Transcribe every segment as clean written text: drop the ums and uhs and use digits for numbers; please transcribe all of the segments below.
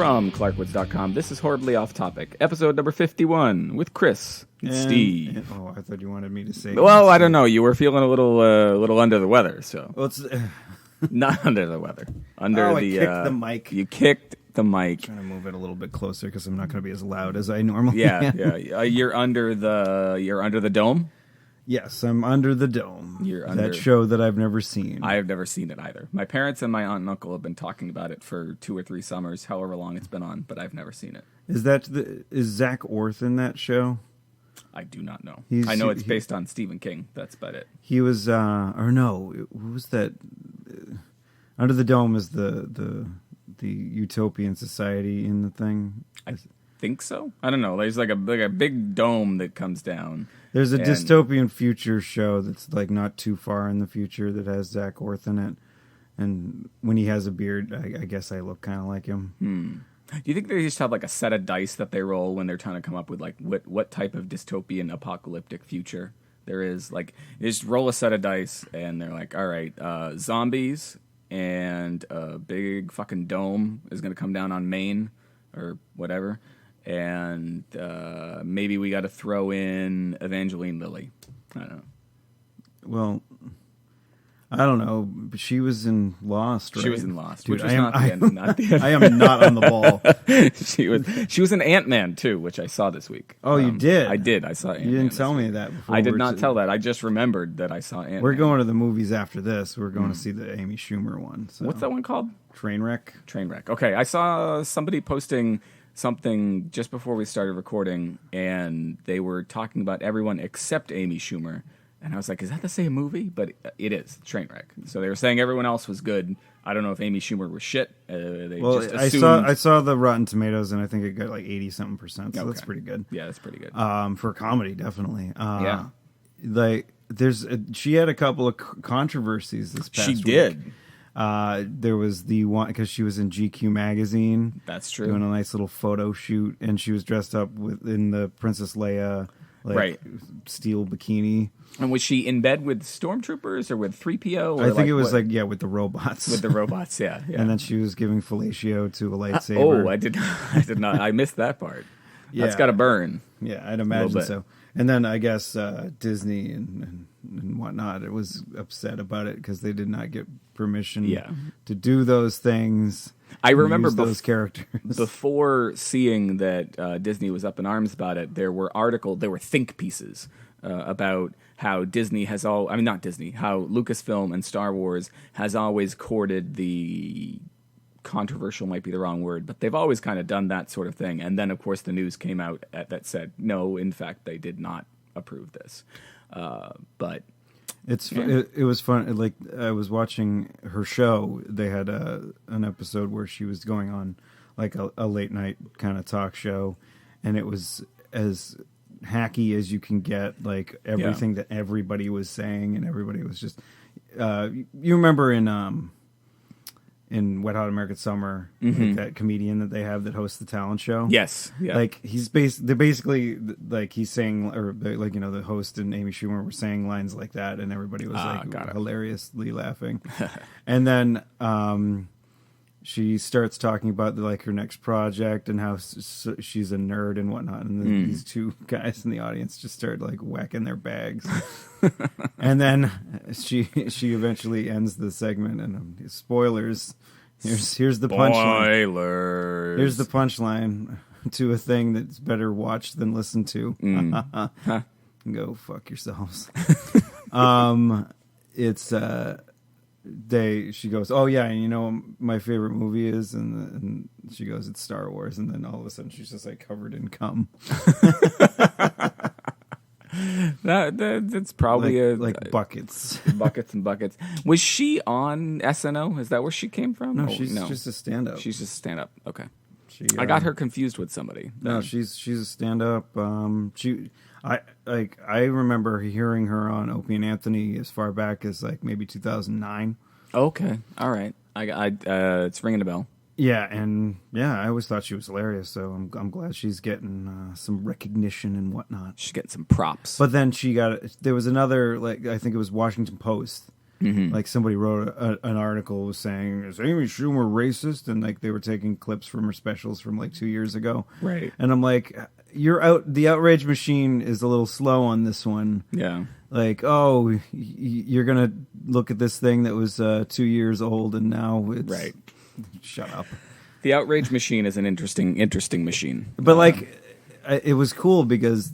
from clarkwoods.com. This is Horribly Off Topic, episode number 51 with Chris and Steve. Oh, I thought you wanted me to say. Well, I don't know. You were feeling a little under the weather, so. Well, it's, not under the weather. I kicked the mic. You kicked the mic. I'm trying to move it a little bit closer because I'm not going to be as loud as I normally am. Yeah. You're under the dome? Yes, I'm under the dome. You're under that show that I've never seen. I have never seen it either. My parents and my aunt and uncle have been talking about it for 2 or 3 summers, however long it's been on, but I've never seen it. Is Zach Orth in that show? I do not know. I know it's based on Stephen King. That's about it. He was, or no, who was that? Under the Dome is the utopian society in the thing. I think so. I don't know. There's like a big dome that comes down. There's a dystopian future show that's like not too far in the future that has Zach Orth in it, and when he has a beard, I guess I look kind of like him. Do you think they just have like a set of dice that they roll when they're trying to come up with like what type of dystopian apocalyptic future there is? Like, they just roll a set of dice and they're like, all right, zombies and a big fucking dome is going to come down on Maine or whatever, and maybe we got to throw in Evangeline Lilly. I don't know. Well, I don't know, but she was in Lost, right? She was in Lost, Dude, which was not the end. I am not on the ball. She was in Ant-Man too, which I saw this week. Oh, you did? I did. I saw Ant-Man. You didn't tell me that before. I did not tell that. I just remembered that I saw Ant-Man. We're going to the movies after this. We're going to see the Amy Schumer one. So. What's that one called? Trainwreck. Trainwreck. Okay, I saw somebody posting something just before we started recording, and they were talking about everyone except Amy Schumer. And I was like, is that the same movie? But it is, Trainwreck. So they were saying everyone else was good. I don't know if Amy Schumer was shit. Just assumed... I saw the Rotten Tomatoes, and I think it got like 80-something%. So that's pretty good. Yeah, that's pretty good. For comedy, definitely. Yeah. Like, she had a couple of controversies this past week. She did. There was the one, because she was in GQ magazine. That's true. Doing a nice little photo shoot, and she was dressed up in the Princess Leia steel bikini. And was she in bed with stormtroopers or with 3PO? Or I think it was with the robots. With the robots, yeah. And then she was giving fellatio to a lightsaber. Oh, I did not. I missed that part. Yeah. That's got to burn. Yeah, I'd imagine so. And then I guess Disney and whatnot, it was upset about it because they did not get permission to do those things. I remember those characters. Before seeing that Disney was up in arms about it, there were think pieces about how Disney has how Lucasfilm and Star Wars has always courted the controversial, might be the wrong word, but they've always kind of done that sort of thing. And then, of course, the news came out that said, no, in fact, they did not approve this. But it was fun. Like, I was watching her show. They had an episode where she was going on like a late night kind of talk show, and it was as hacky as you can get, like everything that everybody was saying, and everybody was just you remember in Wet Hot American Summer, like that comedian that they have that hosts the talent show. Yes, yeah. Like they're basically like he's saying, or like, the host and Amy Schumer were saying lines like that, and everybody was hilariously laughing. And then she starts talking about her next project and how she's a nerd and whatnot, and then these two guys in the audience just start like whacking their bags. And then she eventually ends the segment, and spoilers. Here's the punchline. Spoilers. Here's the punchline to a thing that's better watched than listened to. Go fuck yourselves. She goes, oh yeah, and my favorite movie is, and she goes, it's Star Wars, and then all of a sudden she's just like covered in cum. That's probably like buckets and buckets. Was she on SNL? Is that where she came from? No, she's just a stand-up. She's just a stand-up. Okay. I got her confused with somebody. No, she's a stand-up. I remember hearing her on Opie and Anthony as far back as like maybe 2009. Okay, all right. It's ringing a bell. Yeah, and I always thought she was hilarious. So I'm glad she's getting some recognition and whatnot. She's getting some props. But then there was another, like, I think it was Washington Post. Mm-hmm. Like somebody wrote an article saying, "Is Amy Schumer racist?" And like they were taking clips from her specials from like 2 years ago. Right. And I'm like, the outrage machine is a little slow on this one. Yeah. Like, oh, you're gonna look at this thing that was 2 years old and now it's right. Shut up. The outrage machine is an interesting machine. But like, it was cool because.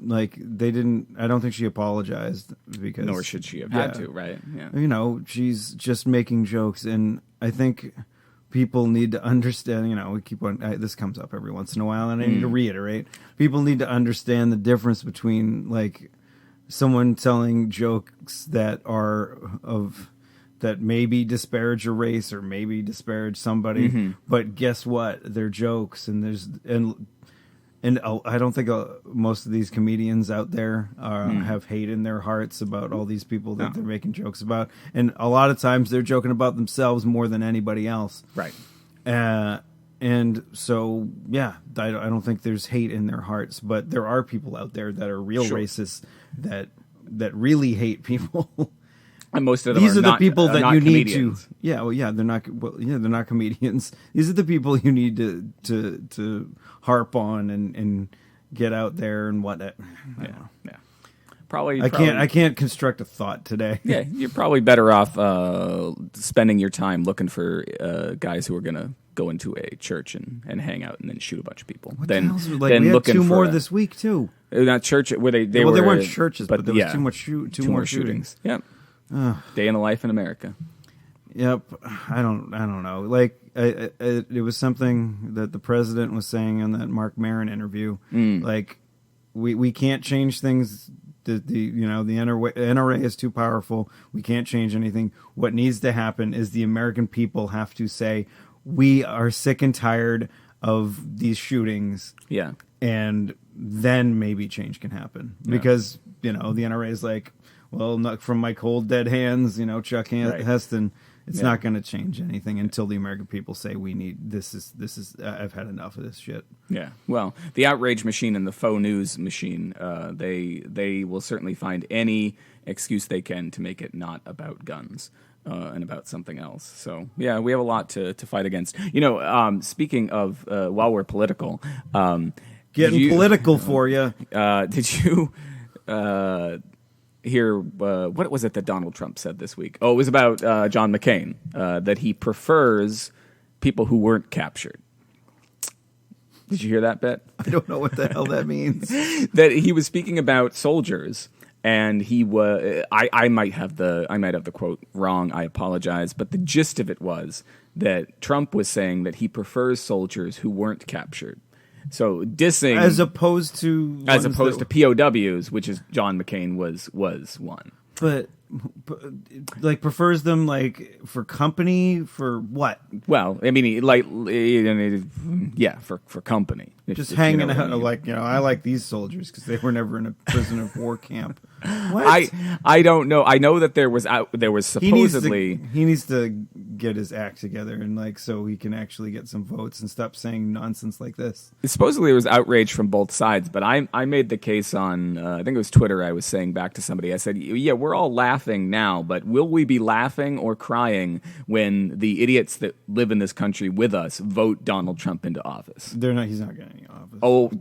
Like they didn't. I don't think she apologized because. Nor should she have had to, right? Yeah. You know, she's just making jokes, and I think people need to understand. You know, we keep on. This comes up every once in a while, and I need to reiterate. People need to understand the difference between like someone telling jokes that maybe disparage a race or maybe disparage somebody, but guess what? They're jokes, and I don't think most of these comedians out there have hate in their hearts about all these people that they're making jokes about. And a lot of times they're joking about themselves more than anybody else. Right. And so, yeah, I don't think there's hate in their hearts. But there are people out there that are real racists that really hate people. And most of them these are not, the people that you comedians. need to. Yeah, well, yeah, they're not. Well, yeah, they're not comedians. These are the people you need to harp on and get out there and whatnot. Yeah. Probably. I can't construct a thought today. Yeah, you're probably better off spending your time looking for guys who are going to go into a church and hang out and then shoot a bunch of people. We had two more this week too. Not church where they were. They weren't churches, but there was two more shootings. Yep. Day in the life in America. Yep. I don't know. Like it was something that the president was saying on that Mark Maron interview. Like we can't change things. The NRA is too powerful. We can't change anything. What needs to happen is the American people have to say we are sick and tired of these shootings. Yeah. And then maybe change can happen because the NRA is like. Well, not from my cold dead hands, Chuck Heston. It's not going to change anything until the American people say we need this is I've had enough of this shit. Yeah. Well, the outrage machine and the faux news machine, they will certainly find any excuse they can to make it not about guns and about something else. So yeah, we have a lot to fight against. Speaking of while we're political, getting political for you. Did you? Hear what was it that Donald Trump said this week? Oh, it was about John McCain, that he prefers people who weren't captured. Did you hear that bit? I don't know what the hell that means. That he was speaking about soldiers, and he was. I might have the quote wrong. I apologize, but the gist of it was that Trump was saying that he prefers soldiers who weren't captured. So dissing as opposed to POWs, which is John McCain was one. But like prefers them like for company for what? Well, I mean, for company. Just hanging out, I like these soldiers because they were never in a prisoner of war camp. What? I don't know. I know that there was supposedly he needs to get his act together and so he can actually get some votes and stop saying nonsense like this. Supposedly there was outrage from both sides, but I made the case on I think it was Twitter. I was saying back to somebody. I said, "Yeah, we're all laughing now, but will we be laughing or crying when the idiots that live in this country with us vote Donald Trump into office?" They're not. He's not getting any office. Oh.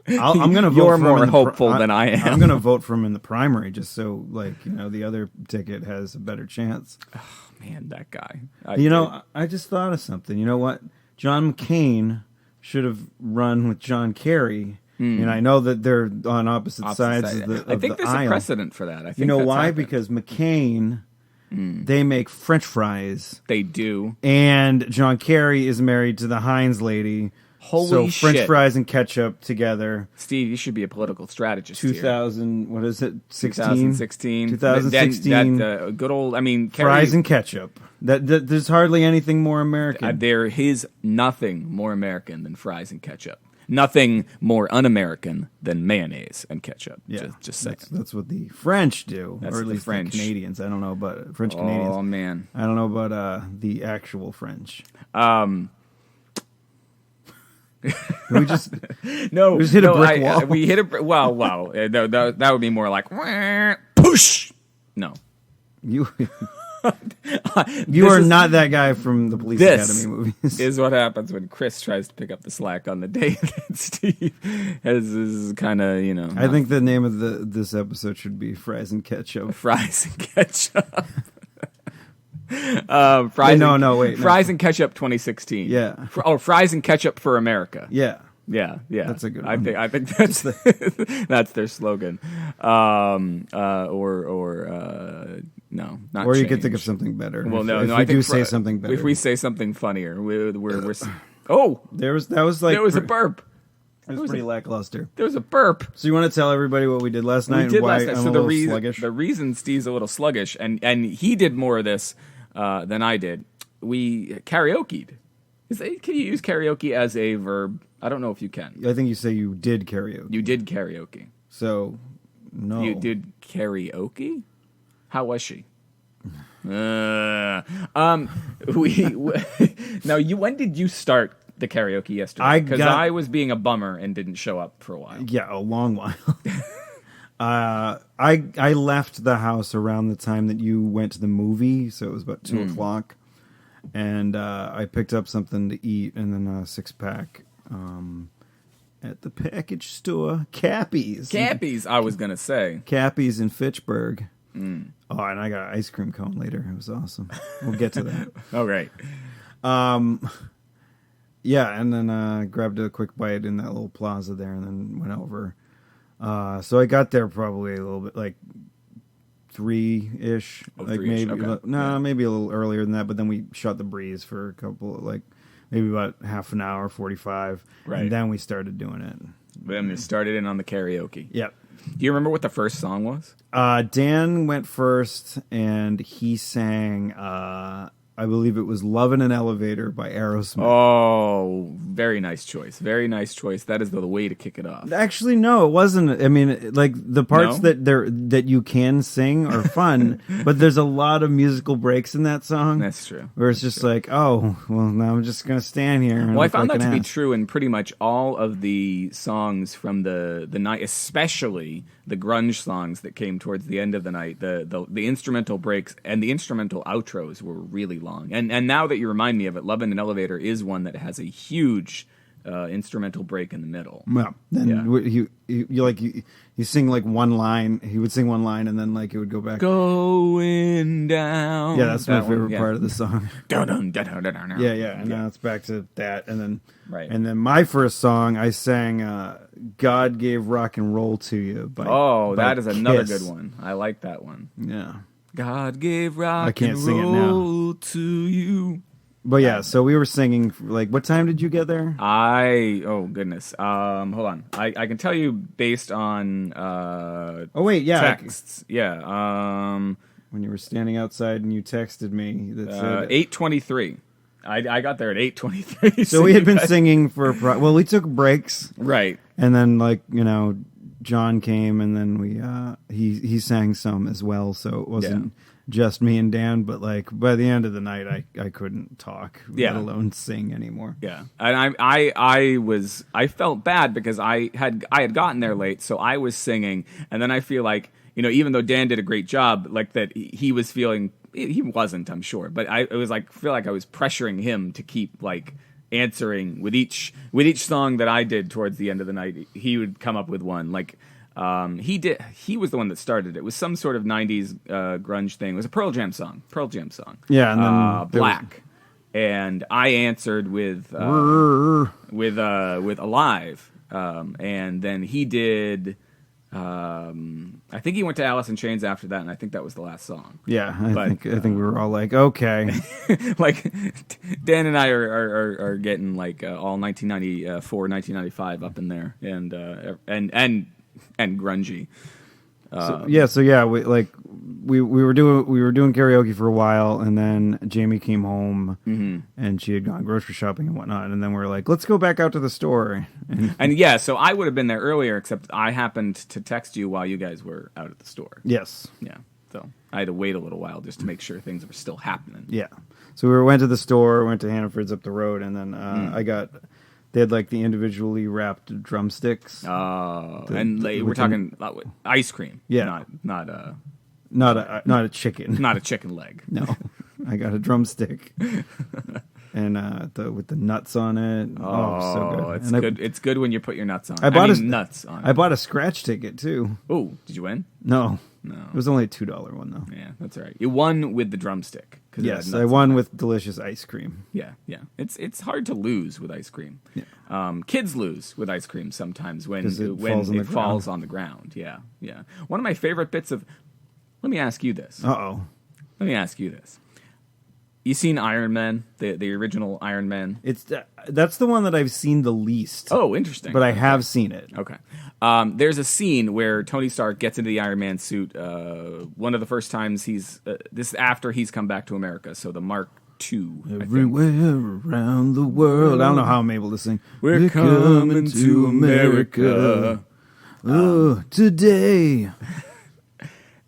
I'm going to vote. You're more hopeful than I am. I'm going to vote for him in the primary, just so the other ticket has a better chance. Oh, man, that guy. I just thought of something. You know what? John McCain should have run with John Kerry. And I know that they're on opposite sides of the aisle. I think there's a precedent for that. I think you know why? Happened. Because McCain. They make French fries. They do. And John Kerry is married to the Heinz lady. Holy shit. French fries and ketchup together. Steve, you should be a political strategist 2000, what is it? 2016. 2016. That good old, fries Kerry, and ketchup. There's hardly anything more American. There is nothing more American than fries and ketchup. Nothing more un-American than mayonnaise and ketchup. Yeah, just saying. That's what the French do, that's or at least the French. Canadians. I don't know about French Canadians. Oh man, I don't know about the actual French. We just hit a brick wall. We hit a wow. That would be more like push. No, You are not that guy from the Police Academy movies. This is what happens when Chris tries to pick up the slack on the day that Steve is kind of, I think the name of this episode should be Fries and Ketchup. Fries and Ketchup. Fries and Ketchup 2016. Yeah. Fries and Ketchup for America. Yeah. Yeah. That's a good one. I think that's that's their slogan. No, not. Or you change. could think of something better. Well, if I think say something better. If we say something funnier, we're there was a burp. It was pretty lackluster. There was a burp. So you want to tell everybody what we did last night and why I'm a little sluggish? The reason Steve's a little sluggish, and he did more of this than I did. We karaoke'd. Can you use karaoke as a verb? I don't know if you can. I think you say you did karaoke. You did karaoke. So, no. You did karaoke? How was she? When did you start the karaoke yesterday? Because I was being a bummer and didn't show up for a while. Yeah, a long while. I left the house around the time that you went to the movie, so it was about 2 o'clock. And I picked up something to eat and then a 6-pack at the package store. Cappy's, I was going to say. Cappy's in Fitchburg. Oh, and I got an ice cream cone later. It was awesome. We'll get to that. Oh, great. Yeah, and then grabbed a quick bite in that little plaza there and then went over. So I got there probably a little bit, like 3-ish. Maybe maybe a little earlier than that, but then we shot the breeze for a couple, maybe about half an hour, 45. Right. And then we started doing it. Then we started in on the karaoke. Yep. Do you remember what the first song was? Dan went first, and he sang, I believe it was Love in an Elevator by Aerosmith. Oh, very nice choice. Very nice choice. That is the way to kick it off. Actually, no, it wasn't. I mean, like, the parts that you can sing are fun, but there's a lot of musical breaks in that song. That's true. Where it's just like, oh, well, now I'm just going to stand here. Well, I found that to be true in pretty much all of the songs from the night, especially the grunge songs that came towards the end of the night. The instrumental breaks and the instrumental outros were really long. And now that you remind me of it, Love in an Elevator is one that has a huge instrumental break in the middle. Yeah. Then you sing like one line. He would sing one line and then like it would go back. Going down. Yeah, that's my favorite part of the song. Yeah. And now it's back to that. And then my first song I sang God Gave Rock and Roll to You by that is Kiss. Another good one. I like that one. Yeah. God gave rock and roll to you. But yeah, so we were singing, like, what time did you get there? Oh goodness. Hold on. I can tell you based on texts. When you were standing outside and you texted me that said 8:23. I got there at 8:23. So we had been singing for we took breaks. Right. And then John came and then he sang some as well, so it wasn't just me and Dan, but like by the end of the night I couldn't talk, let alone sing anymore. Yeah. And I felt bad because I had gotten there late, so I was singing, and then I feel like, even though Dan did a great job, like that he was feeling, he wasn't, I'm sure, but I feel like I was pressuring him to keep like answering with each song that I did towards the end of the night. He would come up with one like he was the one that started it. It was some sort of 90s grunge thing. It was a Pearl Jam song. Yeah, and then Black. And I answered with Alive. And then he did I think he went to Alice in Chains after that, and I think that was the last song. Yeah, I think we were all like, okay. Like, Dan and I are getting like all 1994, 1995 up in there, and grungy. We were doing karaoke for a while, and then Jamie came home, and she had gone grocery shopping and whatnot, and then we were like, let's go back out to the store. So I would have been there earlier, except I happened to text you while you guys were out at the store. Yes. Yeah. So I had to wait a little while just to make sure things were still happening. Yeah. So we went to the store, went to Hannaford's up the road, and then they had like the individually wrapped drumsticks. We're talking ice cream. Yeah. Not Not a chicken. Not a chicken leg. No, I got a drumstick. And with the nuts on it. Oh, so good. It's good. It's good when you put your nuts on. Nuts on. I bought a scratch ticket too. Oh, did you win? No. It was only a $2 one though. Yeah, that's all right. You won with the drumstick. Yes, I won with delicious ice cream. Yeah. It's hard to lose with ice cream. Yeah. Kids lose with ice cream sometimes when it falls on the ground. Yeah. One of my favorite bits of. Let me ask you this. Uh-oh. Let me ask you this. You seen Iron Man, the original Iron Man? That's the one that I've seen the least. Oh, interesting. But I have seen it. Okay. There's a scene where Tony Stark gets into the Iron Man suit. One of the first times this is after he's come back to America. So the Mark II. Everywhere around the world. I don't know how I'm able to sing. We're coming to America. Today.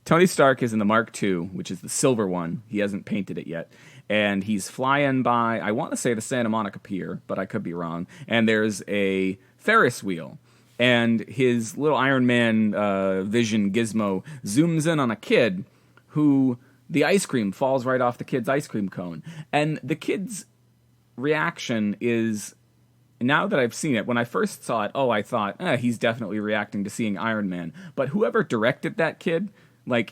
Tony Stark is in the Mark II, which is the silver one. He hasn't painted it yet. And he's flying by, I want to say the Santa Monica Pier, but I could be wrong. And there's a Ferris wheel. And his little Iron Man vision gizmo zooms in on a kid who the ice cream falls right off the kid's ice cream cone. And the kid's reaction is, now that I've seen it, when I first saw it, I thought, he's definitely reacting to seeing Iron Man. But whoever directed that kid,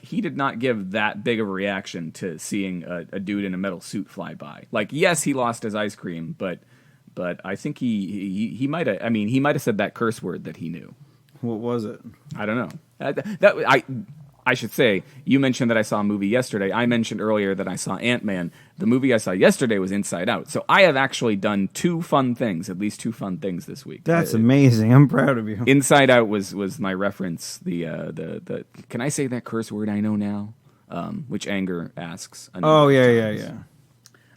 he did not give that big of a reaction to seeing a dude in a metal suit fly by. Yes, he lost his ice cream, but I think he might have. I mean, he might have said that curse word that he knew. What was it? I don't know. I should say, you mentioned that I saw a movie yesterday. I mentioned earlier that I saw Ant-Man. The movie I saw yesterday was Inside Out. So I have actually done at least two fun things this week. That's amazing. I'm proud of you. Inside Out was my reference. The can I say that curse word I know now? Which Anger asks. Oh, yeah.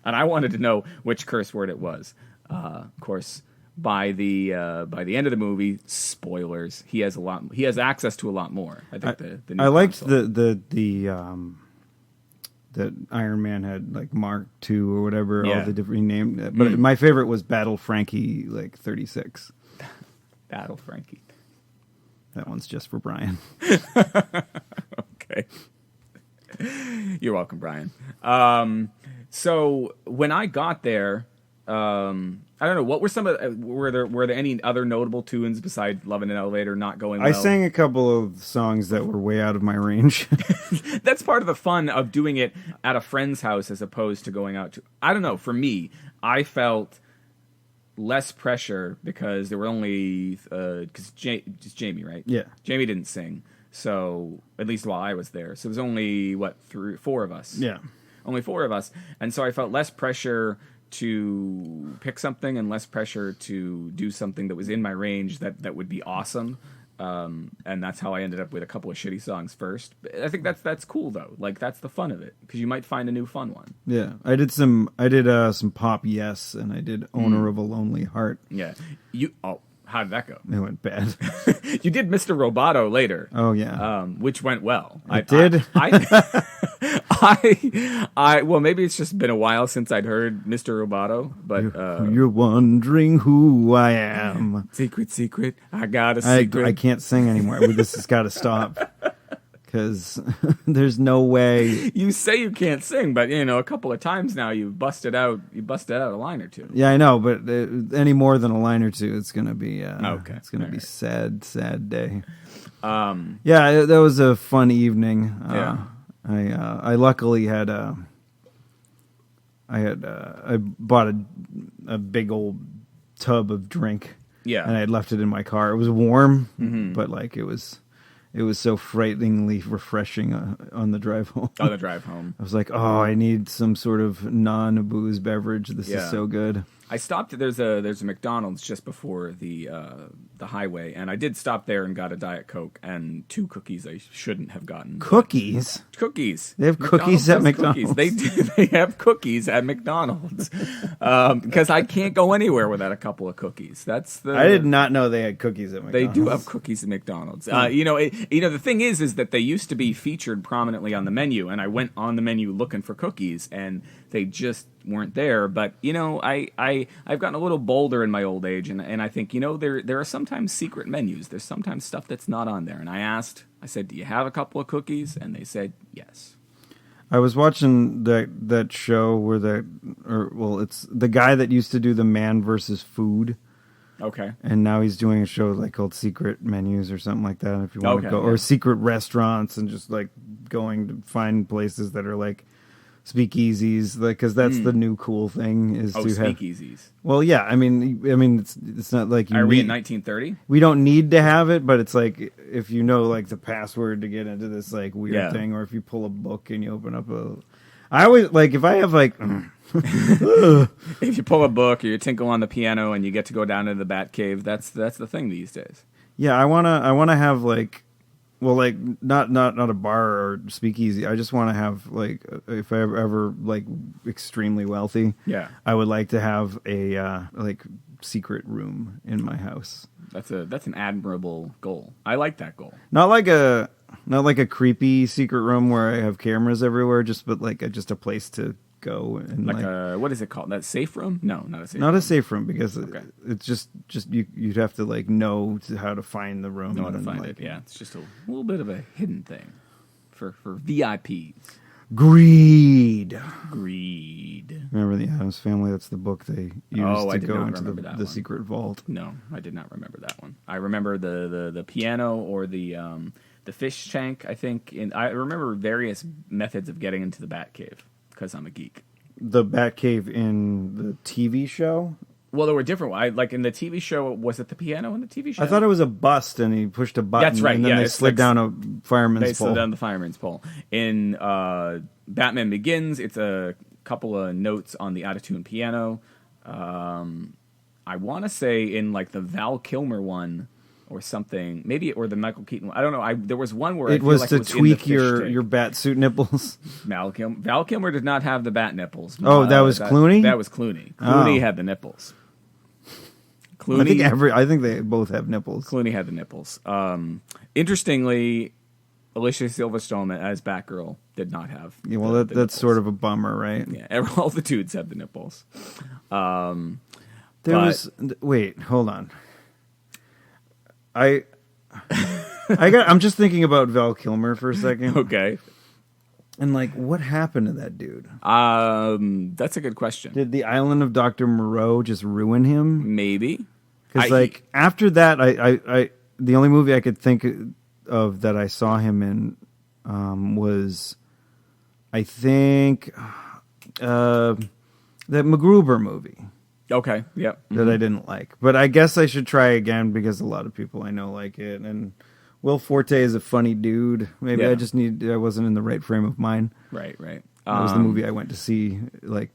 And I wanted to know which curse word it was. Of course, by the end of the movie, spoilers. He has access to a lot more. I think the new I liked console. that Iron Man had Mark II or whatever, yeah. all the different named. But my favorite was Battle Frankie 36. Battle Frankie. That one's just for Brian. Okay. You're welcome, Brian. So when I got there, I don't know, what were some of were there any other notable tunes besides Love in an Elevator Not Going Well? I sang a couple of songs that were way out of my range. That's part of the fun of doing it at a friend's house as opposed to going out to, I don't know, for me, I felt less pressure because there were only just Jamie, right? Yeah. Jamie didn't sing. So, at least while I was there. So there's only four of us. Yeah. Only four of us. And so I felt less pressure to pick something and less pressure to do something that was in my range that would be awesome. And that's how I ended up with a couple of shitty songs first. I think that's cool though. That's the fun of it because you might find a new fun one. Yeah, I did some pop Yes, and I did Owner of a Lonely Heart. Yeah, how did that go? It went bad. You did Mr. Roboto later. Oh yeah, which went well. It did. Well, maybe it's just been a while since I'd heard Mr. Roboto, but you're wondering who I am. Secret, I got a secret. I can't sing anymore. This has got to stop because there's no way. You say you can't sing, but a couple of times now you busted out a line or two. Yeah, I know, but any more than a line or two, it's gonna be okay. It's gonna be right. sad day. Yeah, that was a fun evening. Yeah. I luckily had I bought a big old tub of drink. Yeah. And I had left it in my car. It was warm, but it was so frighteningly refreshing on the drive home. On the drive home. I was like, I need some sort of non-booze beverage. This is so good. I stopped. There's a McDonald's just before the highway, and I did stop there and got a Diet Coke and 2 cookies I shouldn't have gotten. Cookies? Cookies. They have cookies at McDonald's. They do. They have cookies at McDonald's because I can't go anywhere without a couple of cookies. I did not know they had cookies at McDonald's. They do have cookies at McDonald's. The thing is that they used to be featured prominently on the menu, and I went on the menu looking for cookies, and They just weren't there. But, I've gotten a little bolder in my old age, and I think, there are sometimes secret menus. There's sometimes stuff that's not on there. And I said, do you have a couple of cookies? And they said, yes. I was watching that show where it's the guy that used to do the Man versus Food. Okay. And now he's doing a show called Secret Menus or something like that. If you want to go, or secret restaurants, and just going to find places that are speakeasies, because that's the new cool thing is to have speakeasies. Well, yeah, I mean, it's not like you are we in 1930? We don't need to have it, but it's if you know the password to get into this weird thing, or if you pull a book and you open up I always if I have if you pull a book or you tinkle on the piano and you get to go down into the bat cave, that's the thing these days. Yeah, I wanna have not a bar or speakeasy. I just want to have if I ever extremely wealthy, I would like to have a secret room in my house. That's an admirable goal. I like that goal. Not like a creepy secret room where I have cameras everywhere, just a place to go and a what is it called? That safe room? No, not a safe. Not room. A safe room because it's just you'd have to know how to find the room. Know how to find it. Yeah, it's just a little bit of a hidden thing for VIPs. Greed. Remember the Addams Family? That's the book they used to go into the secret vault. No, I did not remember that one. I remember the piano or the fish tank, I think. And I remember various methods of getting into the Batcave because I'm a geek. The Batcave in the TV show? Well, there were different ones. In the TV show, was it the piano in the TV show? I thought it was a bust, and he pushed a button. That's right. And then they slid down a fireman's pole. They slid down the fireman's pole. In Batman Begins, it's a couple of notes on the out-of-tune piano. I want to say in the Val Kilmer one or something, maybe, or the Michael Keaton one. I don't know. There was one where it was to tweak your bat suit nipples. Val Kilmer did not have the bat nipples. Oh, that was Clooney? That was Clooney. Clooney had the nipples. I think they both have nipples. Clooney had the nipples. Interestingly, Alicia Silverstone as Batgirl did not have. Yeah, well, that's sort of a bummer, right? Yeah, all the dudes have the nipples. Wait, hold on. I'm just thinking about Val Kilmer for a second. Okay. And what happened to that dude? That's a good question. Did the Island of Dr. Moreau just ruin him? Maybe. Because after that, I the only movie I could think of that I saw him in was, I think, that MacGruber movie. Okay. Yep. That I didn't like, but I guess I should try again because a lot of people I know like it, and Will Forte is a funny dude. Maybe I wasn't in the right frame of mind. Right. That was the movie I went to see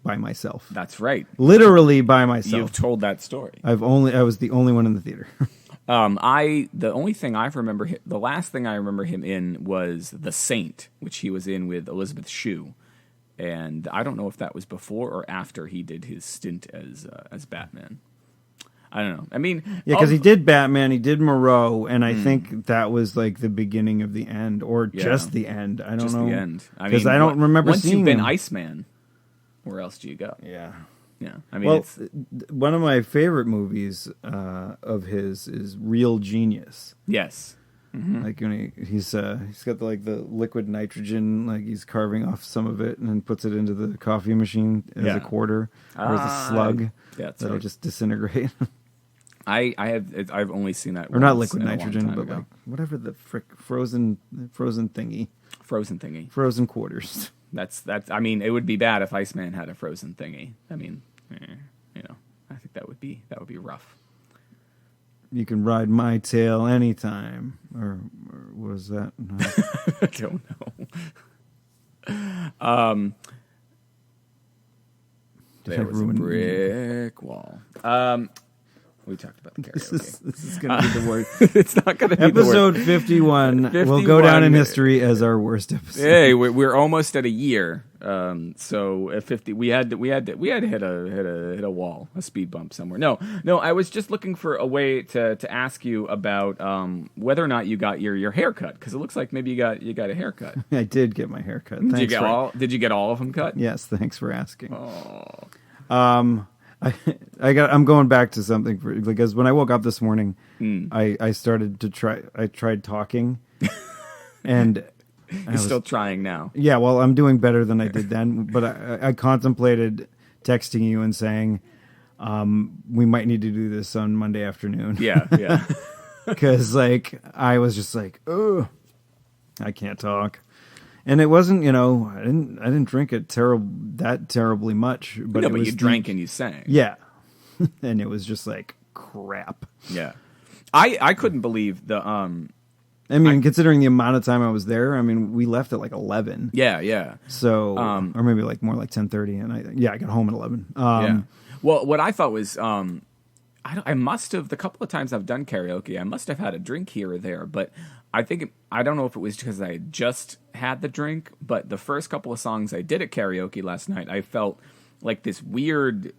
by myself. That's right. Literally by myself. You've told that story. I was the only one in the theater. The only thing I remember, the last thing I remember him in was The Saint, which he was in with Elizabeth Shue. And I don't know if that was before or after he did his stint as Batman. I don't know. I mean, yeah, because he did Batman, he did Moreau, and I think that was the beginning of the end, or just the end. I don't know. Just the end. Because I don't remember once seeing you've been him. Iceman, where else do you go? Yeah. I mean, one of my favorite movies of his is Real Genius. Yes. Mm-hmm. When he's got the liquid nitrogen, he's carving off some of it and then puts it into the coffee machine as a quarter or as a slug that'll just disintegrate. I've only seen that. Or not liquid nitrogen, but whatever the frozen thingy. Frozen quarters. That's. I mean, it would be bad if Iceman had a frozen thingy. I mean, I think that would be rough. You can ride my tail anytime. Or what was that? No. I don't know. There was a brick wall. We talked about the karaoke. This is going to be the worst. It's not going to be episode the worst. 51 will go down in history as our worst episode. Hey, we're almost at a year. So at 50, we had to hit a wall, a speed bump somewhere. No. I was just looking for a way to ask you about whether or not you got your haircut, because it looks like maybe you got a haircut. I did get my haircut. Did you get all of them cut? Yes, thanks for asking. Oh. I'm going back to something because when I woke up this morning, I tried talking, and you're still trying now. Yeah, well, I'm doing better than I did then, but I contemplated texting you and saying, we might need to do this on Monday afternoon. Yeah. Because I was just like, oh, I can't talk. And it wasn't, I didn't drink it that terribly much. But you drank and you sang. Yeah. And it was just like crap. Yeah. I couldn't believe the considering the amount of time I was there, we left at 11. Yeah. So or maybe more like 10:30, and I got home at 11. Yeah. Well, what I thought was I must have, the couple of times I've done karaoke, I must have had a drink here or there, but I don't know if it was because I had just had the drink, but the first couple of songs I did at karaoke last night, I felt like this weird,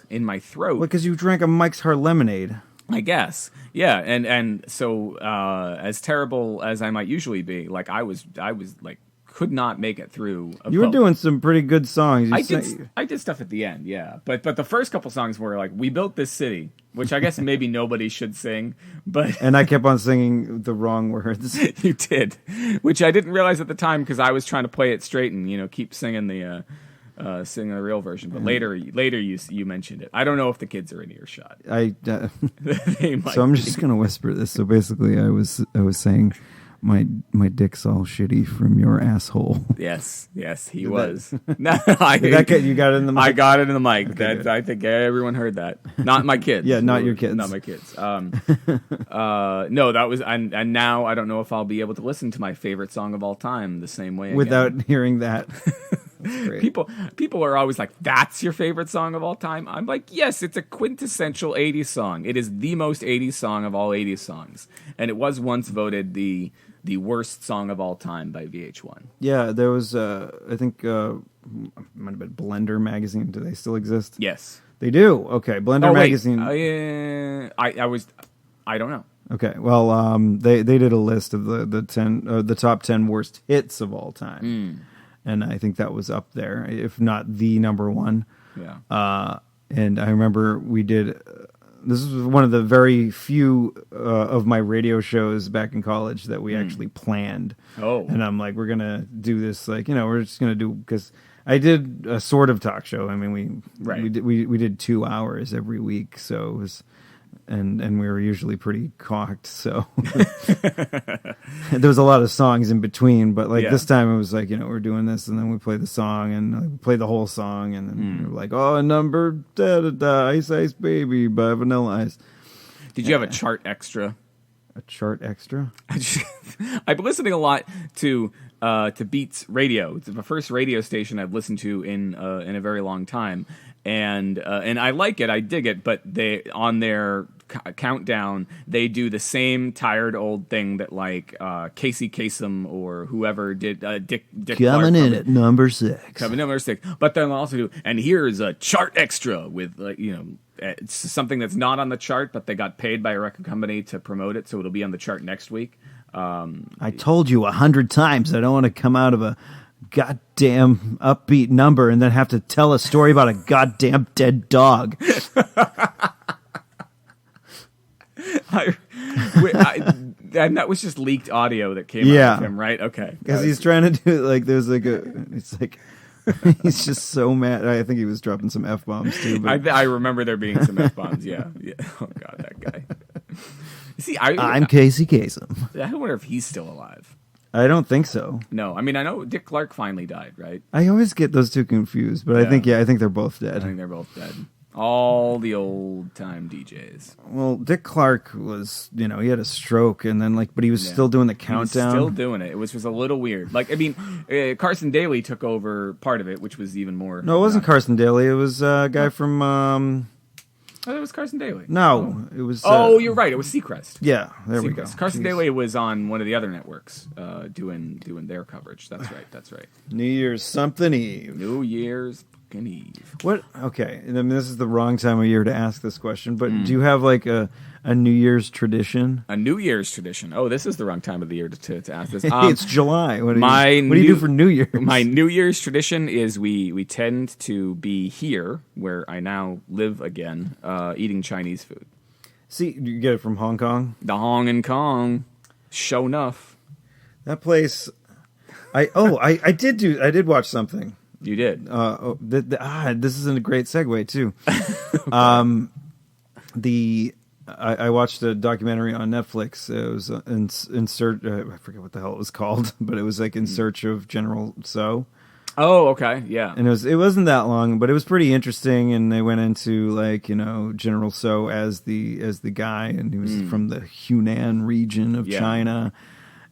in my throat. Well, because you drank a Mike's Hard Lemonade. I guess. Yeah, and so as terrible as I might usually be, I was could not make it through. You were doing some pretty good songs. I did stuff at the end, yeah. But the first couple songs were "We Built This City," which I guess maybe nobody should sing. But and I kept on singing the wrong words. You did, which I didn't realize at the time because I was trying to play it straight and keep singing the real version. But later you mentioned it. I don't know if the kids are in earshot. They might. So I'm just gonna whisper this. So basically, I was saying. My dick's all shitty from your asshole. Yes, he was. You got it in the mic? I got it in the mic. Okay, I think everyone heard that. Not my kids. Yeah, not your kids. Not my kids. No, that was, and now I don't know if I'll be able to listen to my favorite song of all time the same way again. Without hearing that. People are always like, "That's your favorite song of all time?" I'm like, yes, it's a quintessential 80s song. It is the most 80s song of all 80s songs, and it was once voted the worst song of all time by VH1. Yeah, there was I think might have been Blender magazine. Do they still exist? Yes, they do. Okay, Blender magazine. I don't know. Okay, well, they did a list of the top 10 worst hits of all time. And I think that was up there, if not the number one. Yeah. And I remember we did. This was one of the very few of my radio shows back in college that we actually planned. Oh. And I'm like, we're gonna do this. We're just gonna do, because I did a sort of talk show. We did 2 hours every week, so it was. And we were usually pretty cocked, so there was a lot of songs in between. But this time it was we're doing this, and then we play the song, and we play the whole song, and then we're like, oh, number da da da, Ice Ice Baby by Vanilla Ice. Did you have a chart extra? A chart extra? I've been listening a lot to Beats Radio. It's the first radio station I've listened to in a very long time. And I like it, I dig it, but they on their countdown they do the same tired old thing that Casey Kasem or whoever did Dick coming in at number 6. Coming in at number 6, but then they'll also do, and here's a chart extra with it's something that's not on the chart, but they got paid by a record company to promote it, so it'll be on the chart next week. I told you 100 times I don't want to come out of a goddamn upbeat number and then have to tell a story about a goddamn dead dog. And that was just leaked audio that came out of him, right? Okay, because he's trying to do there's he's just so mad. I think he was dropping some F-bombs too. But I remember there being some F-bombs. Yeah. Oh God, that guy. See, I'm Casey Kasem. I wonder if he's still alive. I don't think so. No, I know Dick Clark finally died, right? I always get those two confused, but I think they're both dead. I think they're both dead. All the old time DJs. Well, Dick Clark was, he had a stroke, and then but he was still doing the countdown. He was still doing it. It was a little weird. Carson Daly took over part of it, which was even more. No, it wasn't Carson Daly. It was a guy from Oh, it was Carson Daly. No, it was. Oh, you're right. It was Seacrest. Yeah, there we go. Carson Daly was on one of the other networks doing their coverage. That's right. New Year's something Eve. New Year's fucking Eve. What? Okay, I mean, this is the wrong time of year to ask this question, but do you have like a New Year's tradition? A New Year's tradition. Oh, this is the wrong time of the year to ask this. It's July. What do you do for New Year's? My New Year's tradition is we tend to be here, where I now live again, eating Chinese food. See, you get it from Hong Kong? The Hong and Kong. Show enough. That place. I did watch something. You did. This isn't a great segue too. I watched a documentary on Netflix. It was in search. I forget what the hell it was called, but it was like In Search of General Tso. Oh, okay, yeah. And it wasn't that long, but it was pretty interesting. And they went into like General Tso as the guy, and he was from the Hunan region of China.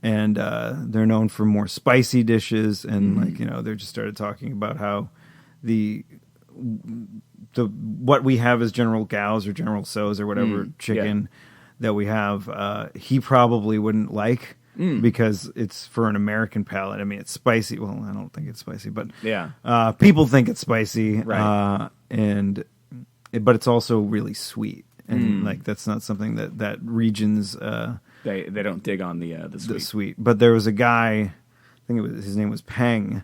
And they're known for more spicy dishes, and they just started talking about how what we have as General Gao's or General Tso's or whatever chicken that we have, he probably wouldn't like because it's for an American palate. I mean, it's spicy. Well, I don't think it's spicy, but people think it's spicy, right? But it's also really sweet, and like that's not something that regions. They don't dig on the sweet. But there was a guy, I think his name was Peng,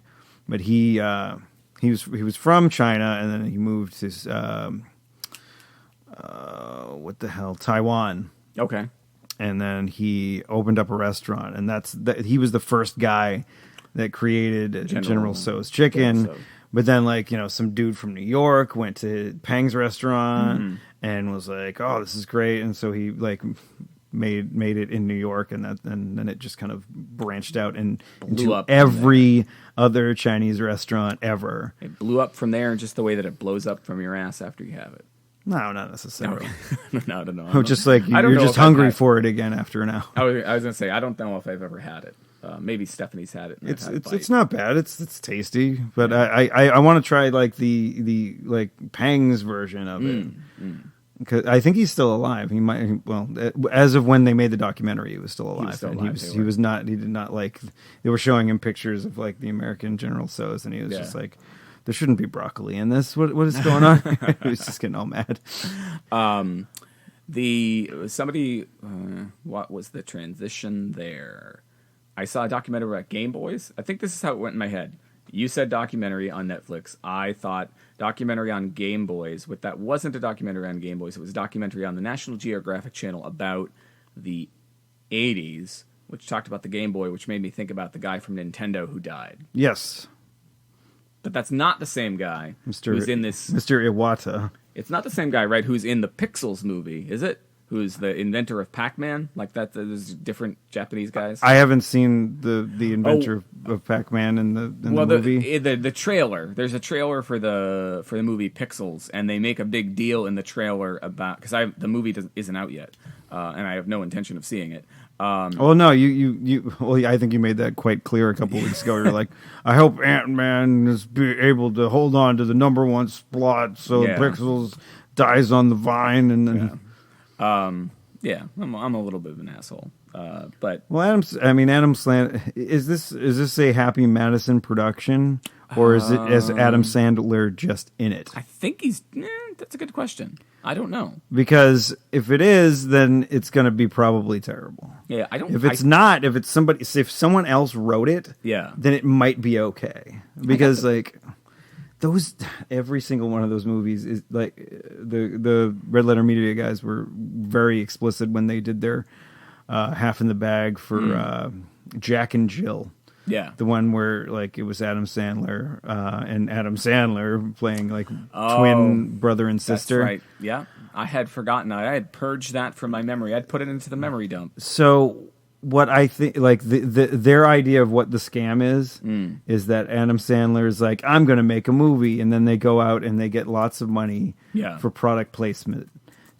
but he was from China, and then he moved to Taiwan. Okay. And then he opened up a restaurant, and he was the first guy that created General Tso's chicken. But then some dude from New York went to Peng's restaurant and was like, "Oh, this is great." And so he made it in New York, and then it just kind of branched out into every other Chinese restaurant ever. It blew up from there, just the way that it blows up from your ass after you have it. No, not necessarily. Okay. No, I don't know. I'm just like you're just hungry for it again after an hour. I was going to say I don't know if I've ever had it. Maybe Stephanie's had it. It's not bad. It's tasty, but I want to try like the Peng's version of it. Because I think he's still alive. He might. Well, as of when they made the documentary, he was still alive. He was not. He did not like. They were showing him pictures of like the American General Tso's, and he was just like, "There shouldn't be broccoli in this. What is going on?" He was just getting all mad. What was the transition there? I saw a documentary about Game Boys. I think this is how it went in my head. You said documentary on Netflix. I thought documentary on Game Boys. But that wasn't a documentary on Game Boys. It was a documentary on the National Geographic Channel about the 80s, which talked about the Game Boy, which made me think about the guy from Nintendo who died. Yes. But that's not the same guy who's in this... Mr. Iwata. It's not the same guy, right, who's in the Pixels movie, is it? Who's the inventor of Pac-Man? Like that, there's different Japanese guys. I haven't seen the inventor of Pac-Man in the movie. The trailer. There's a trailer for the movie Pixels, and they make a big deal in the trailer about because the movie isn't out yet, and I have no intention of seeing it. Well, no, I think you made that quite clear a couple weeks ago. You're like, I hope Ant-Man is able to hold on to the number one spot, so Pixels dies on the vine, and then. I'm a little bit of an asshole, but Adam Sandler is this a Happy Madison production, or is Adam Sandler just in it? I think that's a good question. I don't know, because if it is, then it's going to be probably terrible. Yeah, I don't. If it's not, if someone else wrote it, then it might be okay, because every single one of those movies is like the Red Letter Media guys were very explicit when they did their Half in the Bag for Jack and Jill. Yeah, the one where like it was Adam Sandler and Adam Sandler playing like twin brother and sister. That's right. Yeah, I had forgotten. I had purged that from my memory. I'd put it into the memory dump. So. What I think, like their idea of what the scam is that Adam Sandler is like, I'm going to make a movie, and then they go out and they get lots of money for product placement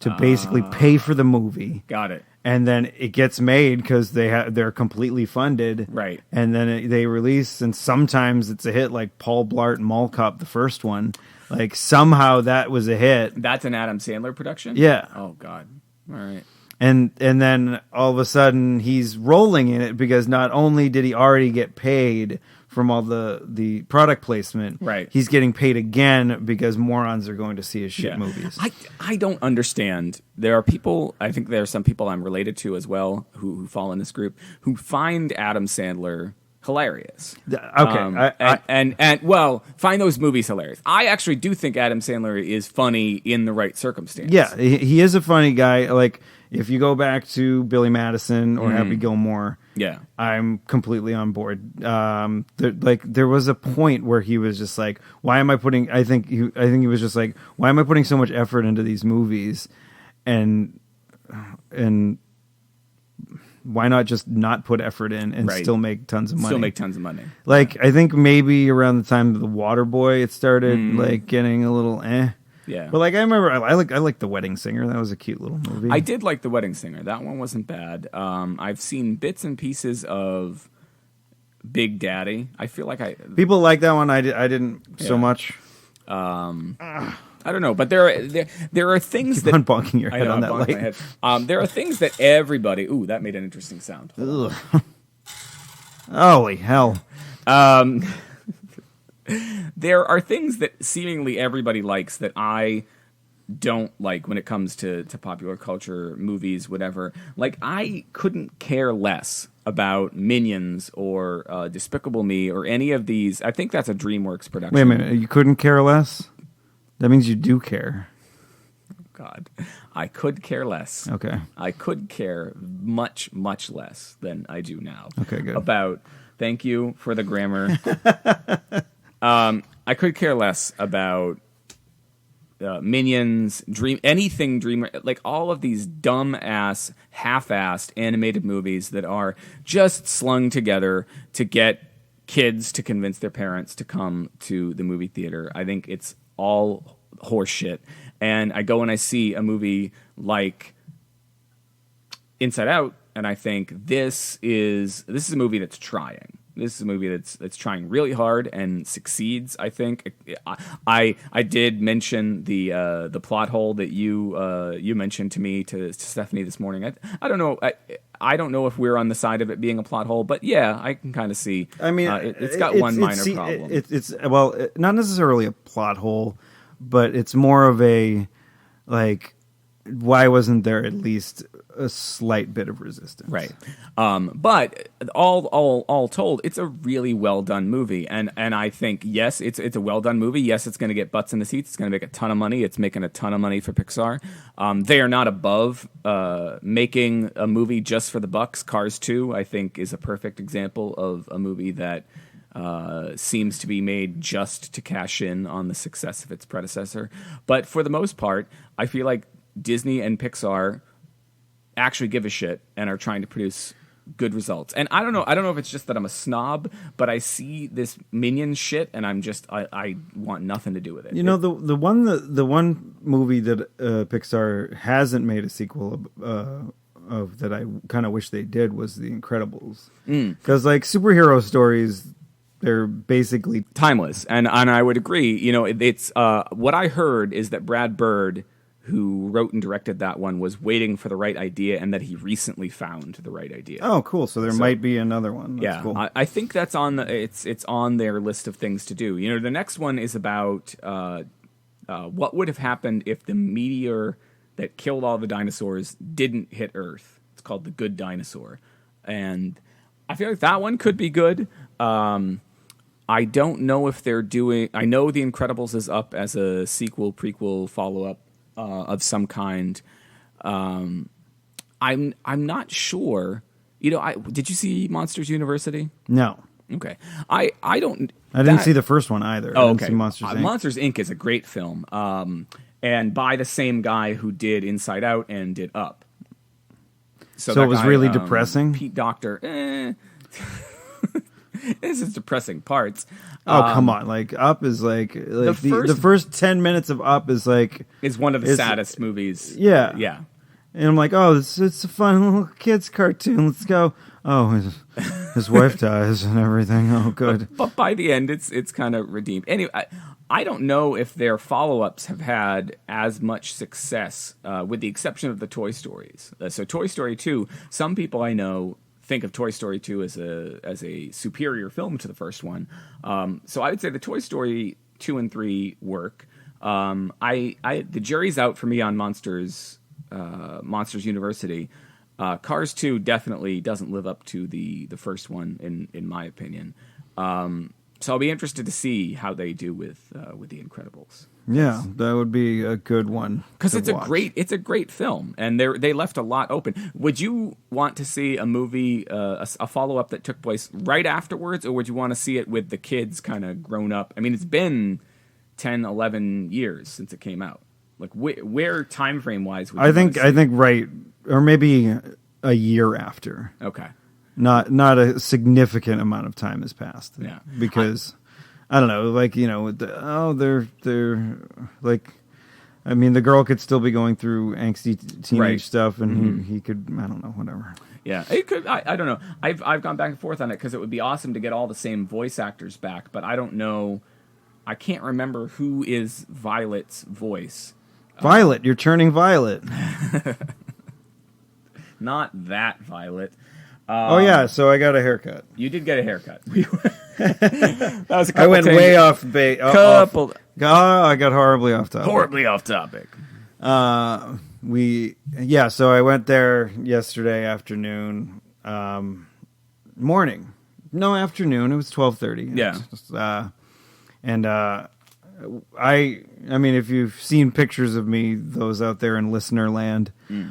to basically pay for the movie. Got it. And then it gets made because they're completely funded, right? And then they release, and sometimes it's a hit, like Paul Blart Mall Cop, the first one. Like somehow that was a hit. That's an Adam Sandler production? Yeah. Oh, God. All right. And then all of a sudden he's rolling in it because not only did he already get paid from all the product placement, right? He's getting paid again because morons are going to see his shit movies. I don't understand. There are people, I think there are some people I'm related to as well who fall in this group who find Adam Sandler hilarious. Okay. And well, find those movies hilarious. I actually do think Adam Sandler is funny in the right circumstance. Yeah, he is a funny guy. Like, if you go back to Billy Madison or Happy Gilmore, yeah, I'm completely on board. There was a point where he was just like, why am I putting, I think he was just like, why am I putting so much effort into these movies? And why not just not put effort in and still make tons of money? Still make tons of money. Like, I think maybe around the time of The Waterboy, it started like getting a little Yeah. But like, I remember I like The Wedding Singer. That was a cute little movie. I did like The Wedding Singer. That one wasn't bad. I've seen bits and pieces of Big Daddy. I feel like people like that one. I didn't so much. I don't know, but there are things Keep that on bonking your head on that light. There are things that everybody. Ooh, that made an interesting sound. Holy hell! There are things that seemingly everybody likes that I don't like when it comes to popular culture, movies, whatever. Like, I couldn't care less about Minions or Despicable Me or any of these. I think that's a DreamWorks production. Wait a minute, you couldn't care less? That means you do care. God, I could care less. Okay. I could care much, much less than I do now. Okay, good. About, thank you for the grammar. I could care less about Minions, anything DreamWorks, like all of these dumb-ass, half-assed animated movies that are just slung together to get kids to convince their parents to come to the movie theater. I think it's all horseshit. And I go and I see a movie like Inside Out, and I think this is a movie that's trying. This is a movie that's trying really hard and succeeds. I think I did mention the plot hole that you mentioned to me to Stephanie this morning. I don't know. I don't know if we're on the side of it being a plot hole, but yeah, I can kind of see. I mean, it's got one minor problem. It's not necessarily a plot hole, but it's more of a like, why wasn't there at least a slight bit of resistance? Right. But all told, it's a really well done movie, and I think yes, it's a well done movie. Yes, it's going to get butts in the seats. It's going to make a ton of money. It's making a ton of money for Pixar. They are not above making a movie just for the bucks. Cars 2, I think, is a perfect example of a movie that seems to be made just to cash in on the success of its predecessor. But for the most part, I feel like Disney and Pixar actually give a shit and are trying to produce good results. And I don't know if it's just that I'm a snob, but I see this Minions shit and I want nothing to do with it. You know, the one movie that Pixar hasn't made a sequel of that I kind of wish they did was The Incredibles. Because like superhero stories, they're basically timeless. And I would agree. You know, it's what I heard is that Brad Bird, who wrote and directed that one, was waiting for the right idea, and that he recently found the right idea. Oh, cool! So there might be another one. That's cool. I think that's on it's on their list of things to do. You know, the next one is about what would have happened if the meteor that killed all the dinosaurs didn't hit Earth. It's called The Good Dinosaur, and I feel like that one could be good. I don't know if they're doing. I know The Incredibles is up as a sequel, prequel, follow up. Of some kind. I'm not sure. You know, did you see Monsters University? No. Okay. I didn't see the first one either. Oh, I okay. didn't see Monsters Inc. Monsters Inc. is a great film, and by the same guy who did Inside Out and did Up. So it was really depressing? Pete Docter. This is depressing parts. Oh, come on. Like, Up is like the first 10 minutes of Up is like... is one of the saddest movies. Yeah. Yeah. And I'm like, oh, it's a fun little kid's cartoon. Let's go. Oh, his wife dies and everything. Oh, good. But by the end, it's kind of redeemed. Anyway, I don't know if their follow-ups have had as much success, with the exception of the Toy Stories. So Toy Story 2, some people I know think of Toy Story 2 as a superior film to the first one. So I would say the Toy Story 2 and 3 work. The jury's out for me on Monsters University. Cars 2 definitely doesn't live up to the first one in my opinion. So I'll be interested to see how they do with The Incredibles. Yeah, that would be a good one. Because it's a great film, and they left a lot open. Would you want to see a movie, a follow up that took place right afterwards, or would you want to see it with the kids kind of grown up? I mean, it's been 10, 11 years since it came out. Like where time frame wise? I think right, or maybe a year after. Okay. Not a significant amount of time has passed. Yeah, because I don't know, like they're like, I mean, the girl could still be going through angsty teenage stuff, and he could, I don't know, whatever. Yeah, it could. I don't know. I've gone back and forth on it because it would be awesome to get all the same voice actors back, but I don't know. I can't remember who is Violet's voice. Violet, you're turning violet. Not that Violet. Oh yeah, so I got a haircut. You did get a haircut. That was a couple I went way off base. I got horribly off topic. So I went there yesterday afternoon, morning. No, afternoon. It was 12:30. Yeah. I mean, if you've seen pictures of me, those out there in listener land,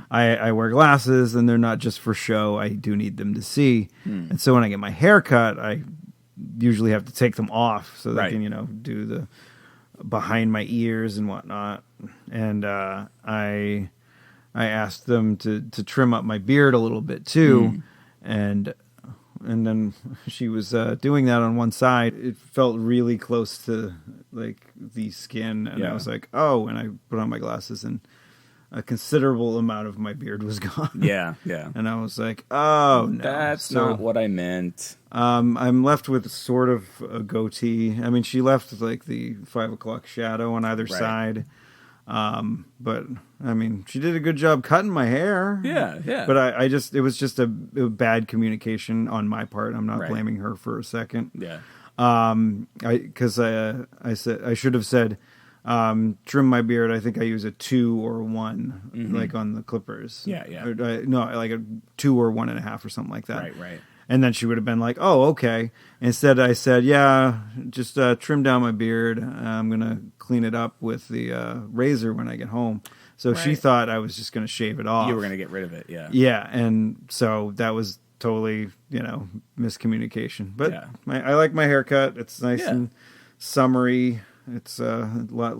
I wear glasses, and they're not just for show. I do need them to see. And so when I get my hair cut, I usually have to take them off so they can, do the behind my ears and whatnot. And I asked them to trim up my beard a little bit too, and then she was doing that on one side. It felt really close to like the skin, and I was like, oh, and I put on my glasses, and a considerable amount of my beard was gone. Yeah. And I was like, oh, no. That's not what I meant. I'm left with sort of a goatee. I mean, she left like the 5 o'clock shadow on either side. But I mean, she did a good job cutting my hair. Yeah. But it was just a bad communication on my part. I'm not blaming her for a second. Yeah. Because I said I should have said, trim my beard. I think I use a 2 or 1, like on the clippers. Yeah. No, like a 2 or 1.5 or something like that. Right. And then she would have been like, oh, okay. Instead, I said, yeah, just trim down my beard. I'm going to clean it up with the razor when I get home. So she thought I was just going to shave it off. You were going to get rid of it, yeah. Yeah, and so that was totally, miscommunication. But I like my haircut. It's nice and summery. It's a lot...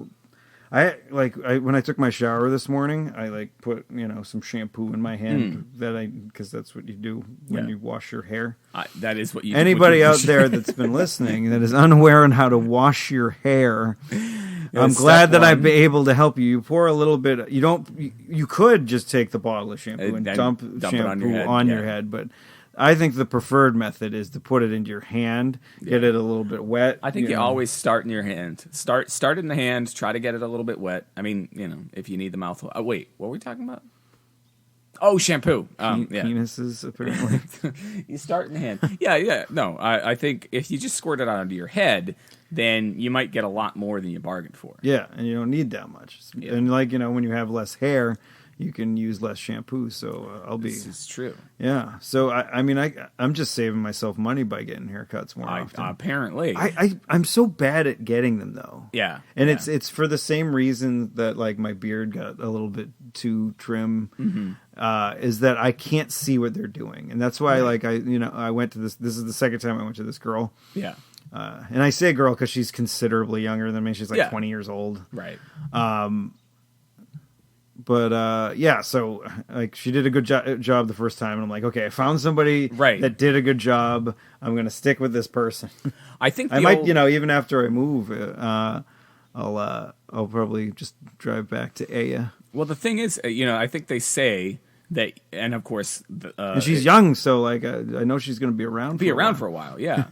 when I took my shower this morning, I put some shampoo in my hand because that's what you do when you wash your hair. That is what you do. Anybody out there that's been listening that is unaware on how to wash your hair, I'm glad that I've been able to help you. You pour a little bit. You could just take the bottle of shampoo and dump shampoo on your head, but I think the preferred method is to put it into your hand, get it a little bit wet. I think you always start in your hand. Start in the hand, try to get it a little bit wet. I mean, if you need the mouthful. Oh, wait, what were we talking about? Oh, shampoo. Penises, apparently. You start in the hand. Yeah. No, I think if you just squirt it onto your head, then you might get a lot more than you bargained for. Yeah, and you don't need that much. Yeah. And when you have less hair, you can use less shampoo, so This is true. Yeah, so I'm just saving myself money by getting haircuts more often. Apparently, I'm so bad at getting them though. Yeah, and it's for the same reason that my beard got a little bit too trim. Is that I can't see what they're doing, and that's why I went to this. This is the second time I went to this girl. Yeah. And I say girl because she's considerably younger than me. She's 20 years old. Right. But so she did a good job the first time, and I'm like, okay, I found somebody that did a good job. I'm going to stick with this person. I think I might, even after I move, I'll probably just drive back to Aya. Well, the thing is, I think they say and of course, and she's young, so like I know she's going to be around. For a while, yeah.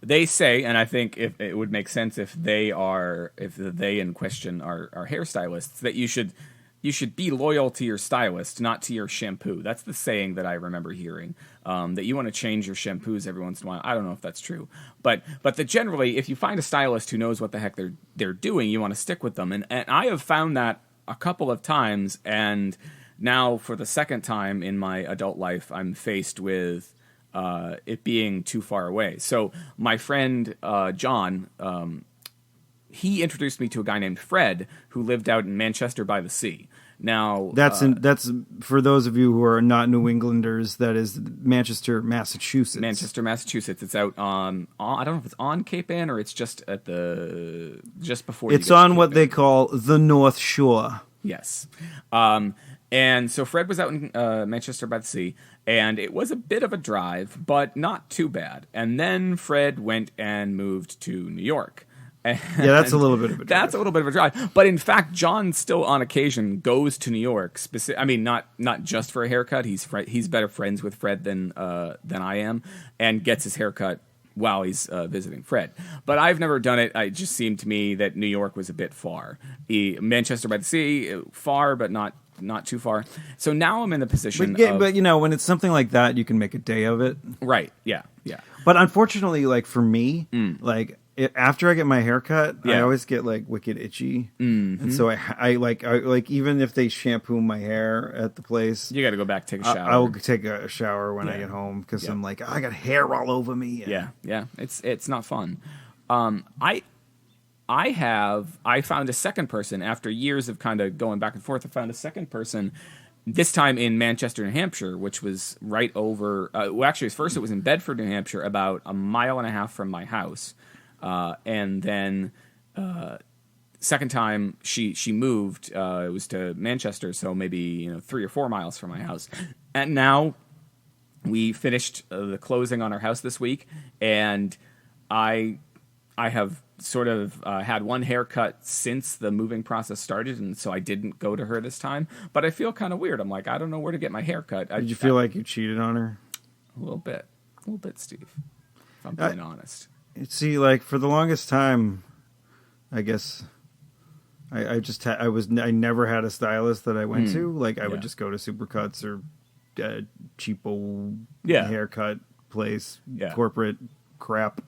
They say, and I think if it would make sense if they in question are hairstylists, that you should be loyal to your stylist, not to your shampoo. That's the saying that I remember hearing. That you want to change your shampoos every once in a while. I don't know if that's true, but that generally, if you find a stylist who knows what the heck they're doing, you want to stick with them. And I have found that a couple of times, and now for the second time in my adult life, I'm faced with it being too far away. So my friend John, he introduced me to a guy named Fred who lived out in Manchester by the Sea. Now that's for those of you who are not New Englanders. That is Manchester, Massachusetts. Manchester, Massachusetts. It's out on I don't know if it's on Cape Ann or it's just before. It's on what they call the North Shore. Yes. And so Fred was out in Manchester by the Sea, and it was a bit of a drive, but not too bad. And then Fred went and moved to New York. And yeah, that's a little bit of a drive. That's a little bit of a drive. But in fact, John still on occasion goes to New York. Not just for a haircut. He's better friends with Fred than I am, and gets his haircut while he's visiting Fred. But I've never done it. It just seemed to me that New York was a bit far. Manchester by the Sea, far, but not too far. So now I'm in the position but you know, when it's something like that, you can make a day of it. Right, yeah. But unfortunately, like for me, after I get my haircut, I always get like wicked itchy, and so I like even if they shampoo my hair at the place, you got to go back take a shower. I'll take a shower when I get home because I'm like, I got hair all over me. Yeah, it's not fun. I found a second person after years of kind of going back and forth. I found a second person. This time in Manchester, New Hampshire, which was right over. Actually, first it was in Bedford, New Hampshire, about a mile and a half from my house. And then second time she moved, it was to Manchester, so maybe 3 or 4 miles from my house. And now we finished the closing on our house this week, and I have sort of had one haircut since the moving process started, and so I didn't go to her this time. But I feel kind of weird. I'm like, I don't know where to get my haircut. Did you feel like you cheated on her? A little bit, Steve. If I'm being honest. See, like for the longest time, I guess I never had a stylist that I went to. Like I would just go to Supercuts or cheapo haircut place, corporate crap.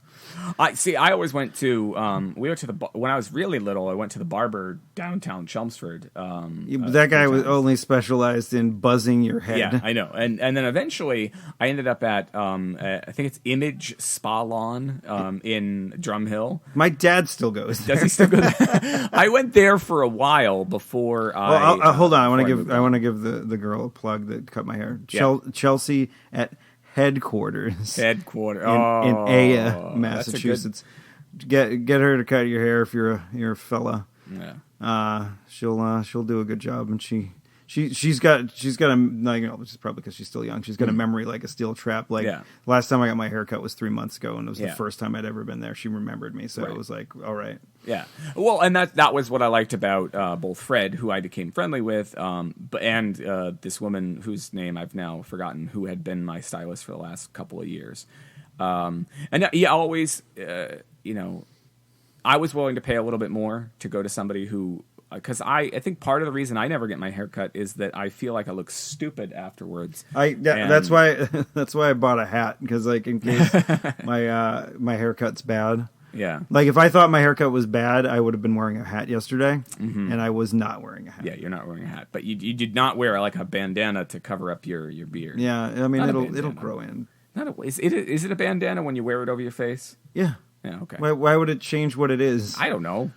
I always went to when I was really little. I went to the barber downtown Chelmsford. That guy was only specialized in buzzing your head. Yeah, I know. And then eventually I ended up at I think it's Image Spa Lawn in Drum Hill. My dad still goes there. Does he still go there? I went there for a while before. Hold on. I want to give the girl a plug that cut my hair. Chelsea at Headquarters in Aya, Massachusetts. Get her to cut your hair if you're a fella. Yeah. She'll do a good job, and she's got a, like, which is probably because she's still young. She's got a memory like a steel trap. Like last time I got my haircut was 3 months ago, and it was the first time I'd ever been there. She remembered me, so it was like, all right. Yeah. Well, and that was what I liked about both Fred, who I became friendly with, and this woman whose name I've now forgotten, who had been my stylist for the last couple of years. And always, I was willing to pay a little bit more to go to somebody who. Because I think part of the reason I never get my haircut is that I feel like I look stupid afterwards. That's why I bought a hat, because like in case my haircut's bad. Yeah. Like if I thought my haircut was bad, I would have been wearing a hat yesterday, and I was not wearing a hat. Yeah, you're not wearing a hat, but you did not wear like a bandana to cover up your beard. Yeah, I mean it'll grow in. Is it a bandana when you wear it over your face? Yeah. Yeah. Okay. Why would it change what it is? I don't know.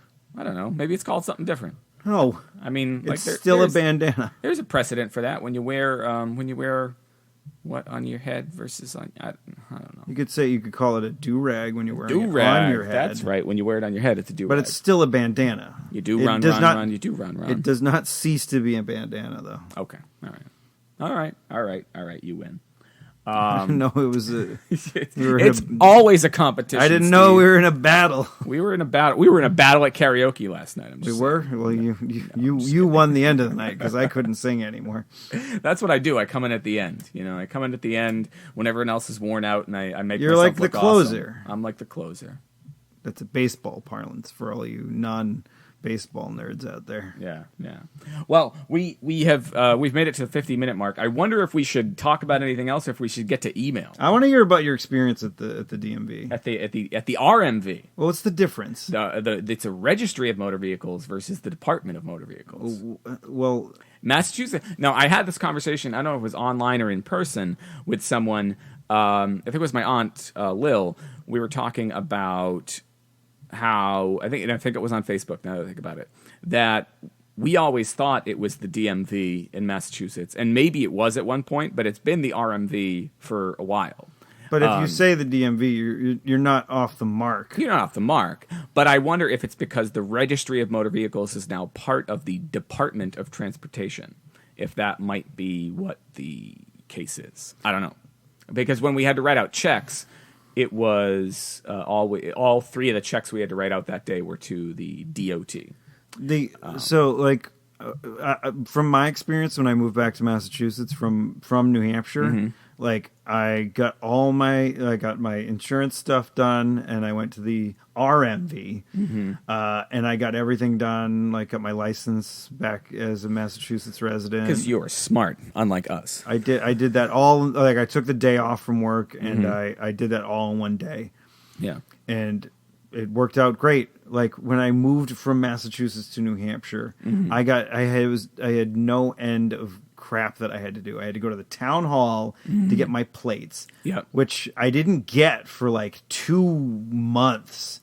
Maybe it's called something different. No, I mean, it's still a bandana. There's a precedent for that when you wear what on your head versus on. I don't know. You could call it a do-rag when you're wearing it on your head. That's right. When you wear it on your head, it's a do-rag. But it's still a bandana. You do run. You do run. It does not cease to be a bandana, though. Okay. All right. You win. I didn't know it was It's always a competition. I didn't Steve. know we were in a battle. We were in a battle. We were in a battle at karaoke last night. We were? Well, you won the end of the night because I couldn't sing anymore. That's what I do. I come in at the end. I come in at the end when everyone else is worn out, and I make You're myself like the look closer. Awesome. I'm like the closer. That's a baseball parlance for all you non-baseball nerds out there. Yeah. Well, we've made it to the 50-minute mark. I wonder if we should talk about anything else, or if we should get to email. I want to hear about your experience at the DMV. At the RMV. Well, what's the difference? It's a registry of motor vehicles versus the Department of Motor Vehicles. Well, Massachusetts. Now, I had this conversation. I don't know if it was online or in person with someone. I think it was my aunt Lil. We were talking about how I think it was on Facebook. Now that I think about it, that we always thought it was the DMV in Massachusetts, and maybe it was at one point, but it's been the RMV for a while. But if you say the DMV, you're not off the mark. You're not off the mark. But I wonder if it's because the Registry of Motor Vehicles is now part of the Department of Transportation. If that might be what the case is, I don't know. Because when we had to write out checks, it was all three of the checks we had to write out that day were to the DOT. From my experience when I moved back to Massachusetts from New Hampshire, I got my insurance stuff done, and I went to the RMV, and I got everything done. Like, got my license back as a Massachusetts resident. Because you're smart, unlike us. I did that all. Like, I took the day off from work, and I did that all in one day. Yeah, and it worked out great. Like, when I moved from Massachusetts to New Hampshire, I had no end of crap that I had to do. I had to go to the town hall to get my plates, which I didn't get for like 2 months,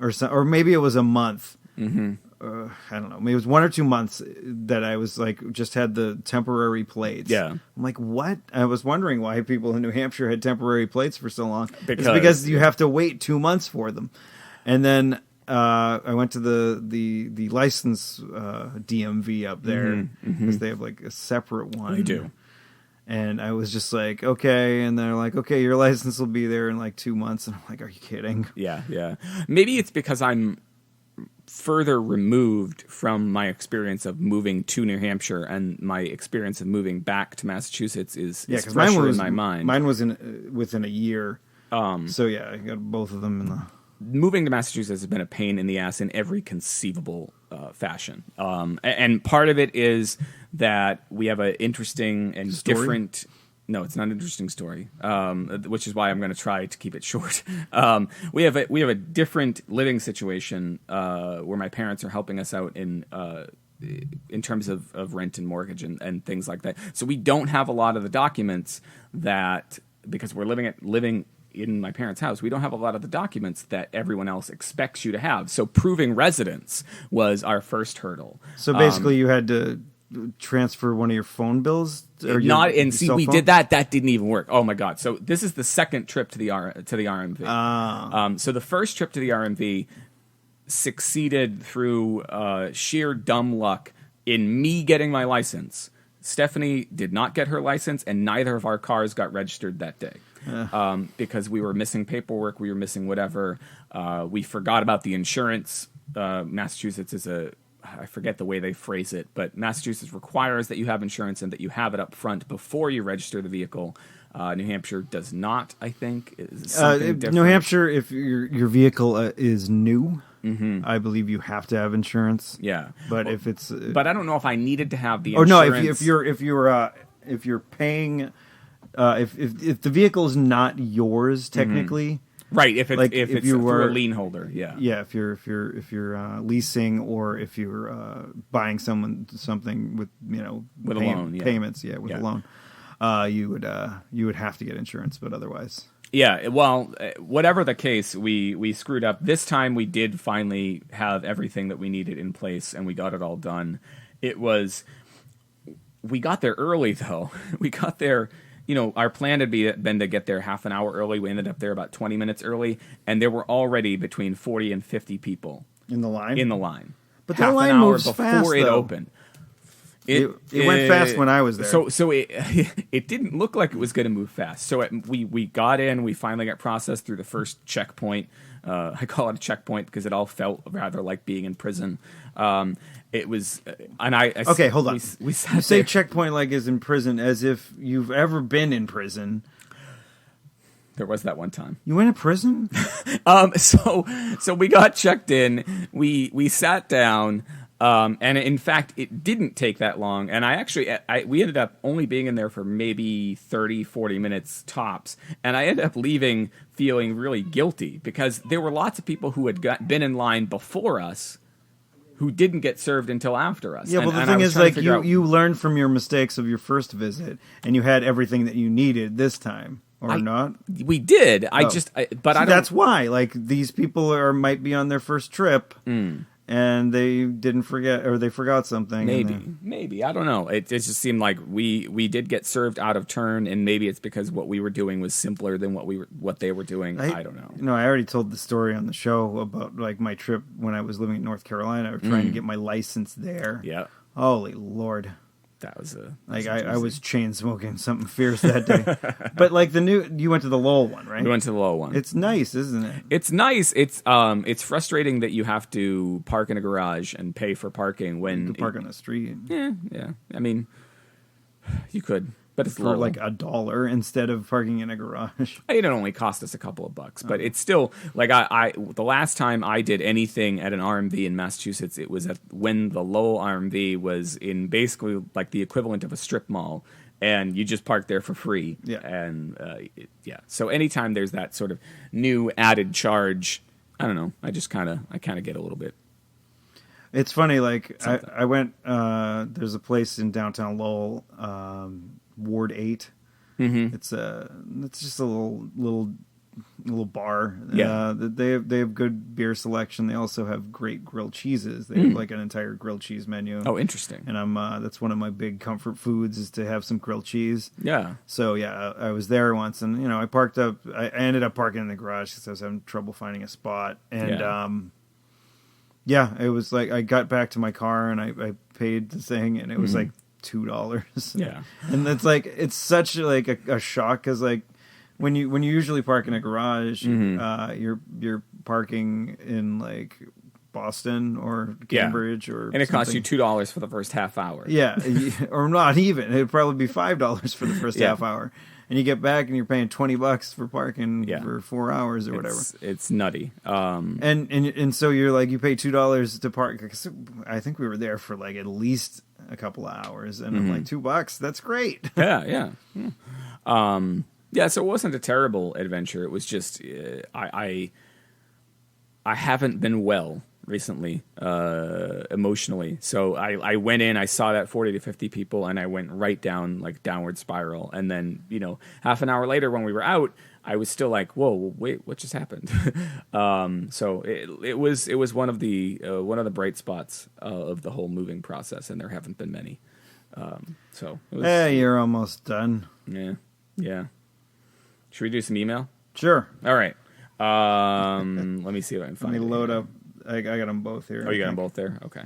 or maybe it was a month. I don't know. Maybe it was 1 or 2 months that I was like just had the temporary plates. Yeah, I'm like, what? I was wondering why people in New Hampshire had temporary plates for so long. It's because you have to wait 2 months for them, and then. I went to the license DMV up there because they have like a separate one. They do. And I was just like, okay. And they're like, okay, your license will be there in like 2 months. And I'm like, are you kidding? Yeah. Maybe it's because I'm further removed from my experience of moving to New Hampshire, and my experience of moving back to Massachusetts is fresher in my mind. Mine was within a year. So yeah, I got both of them in the... Moving to Massachusetts has been a pain in the ass in every conceivable fashion. And part of it is that we have an interesting and different... No, it's not an interesting story, which is why I'm going to try to keep it short. We have a different living situation where my parents are helping us out in terms of rent and mortgage and things like that. So we don't have a lot of the documents that, because we're living in my parents' house, we don't have a lot of the documents that everyone else expects you to have. So proving residence was our first hurdle. So basically you had to transfer one of your phone bills? We did that. That didn't even work. Oh my God. So this is the second trip to the RMV. So the first trip to the RMV succeeded through sheer dumb luck in me getting my license. Stephanie did not get her license, and neither of our cars got registered that day. Because we were missing paperwork, we were missing whatever. We forgot about the insurance. Massachusetts is I forget the way they phrase it, but Massachusetts requires that you have insurance and that you have it up front before you register the vehicle. New Hampshire does not, I think. New Hampshire, if your vehicle is new, I believe you have to have insurance. Yeah, but but I don't know if I needed to have the insurance. No, if you're paying. If the vehicle is not yours technically, right? If it's through a lien holder, yeah. If you're leasing, or if you're buying something with with a loan, payments, a loan, you would have to get insurance, but otherwise. Yeah, well, whatever the case, we screwed up. This time we did finally have everything that we needed in place, and we got it all done. We got there early, though. We got there... our plan had been to get there half an hour early. We ended up there about 20 minutes early, and there were already between 40 and 50 people in the line. But that line moves fast, before it opened. It went fast when I was there. So it it didn't look like it was going to move fast. So we got in. We finally got processed through the first checkpoint. I call it a checkpoint because it all felt rather like being in prison. It was, and okay, hold on. We you say checkpoint like is in prison, as if you've ever been in prison. There was that one time. You went to prison? So we got checked in. We sat down. And in fact, it didn't take that long. And we ended up only being in there for maybe 30, 40 minutes tops. And I ended up leaving feeling really guilty because there were lots of people who had been in line before us who didn't get served until after us. Yeah, well, the thing is, like, you learned from your mistakes of your first visit and you had everything that you needed this time. Or not? We did. That's why. Like, these people might be on their first trip. And they didn't forget, or they forgot something. Maybe. I don't know. It just seemed like we did get served out of turn, and maybe it's because what we were doing was simpler than what they were doing. I don't know. You know, I already told the story on the show about like my trip when I was living in North Carolina, trying to get my license there. Yeah. Holy Lord. That was I was chain smoking something fierce that day. But like you went to the Lowell one, right? We went to the Lowell one. It's nice, isn't it? It's nice. It's frustrating that you have to park in a garage and pay for parking when you can park on the street. Yeah. I mean, you could, but it's for like $1 instead of parking in a garage. It only cost us a couple of bucks, but it's still like I the last time I did anything at an RMV in Massachusetts, it was when the Lowell RMV was in basically like the equivalent of a strip mall, and you just park there for free. Yeah, and So anytime there's that sort of new added charge, I don't know. I kind of get a little bit. It's funny. Like I went. There's a place in downtown Lowell. Ward 8. Mm-hmm. It's just a little bar. Yeah. They have good beer selection. They also have great grilled cheeses. They have like an entire grilled cheese menu. Oh, interesting. And that's one of my big comfort foods is to have some grilled cheese. Yeah. So yeah, I was there once, and I parked up. I ended up parking in the garage because I was having trouble finding a spot. And it was like I got back to my car and I paid the thing, and it was like $2. Yeah. And it's such like a shock because like when you usually park in a garage, you're parking in like Boston or Cambridge or and it costs you $2 for the first half hour. Yeah, or not even. It'd probably be $5 for the first half hour. And you get back and you're paying $20 for parking for 4 hours or whatever. It's nutty. And so you're like, you pay $2 to park. Cause I think we were there for like at least a couple of hours, and I'm like, $2, that's great. Yeah. So it wasn't a terrible adventure. It was just I haven't been well recently, emotionally. So I went in, I saw that 40 to 50 people, and I went right down like downward spiral. And then, half an hour later when we were out, I was still like, whoa, wait, what just happened? So it was one of the bright spots of the whole moving process, and there haven't been many. So it was, you're almost done. Yeah. Should we do some email? Sure. All right. Let me see if I can find it. Let me load up. I got them both here. Oh, you got them both there? Okay.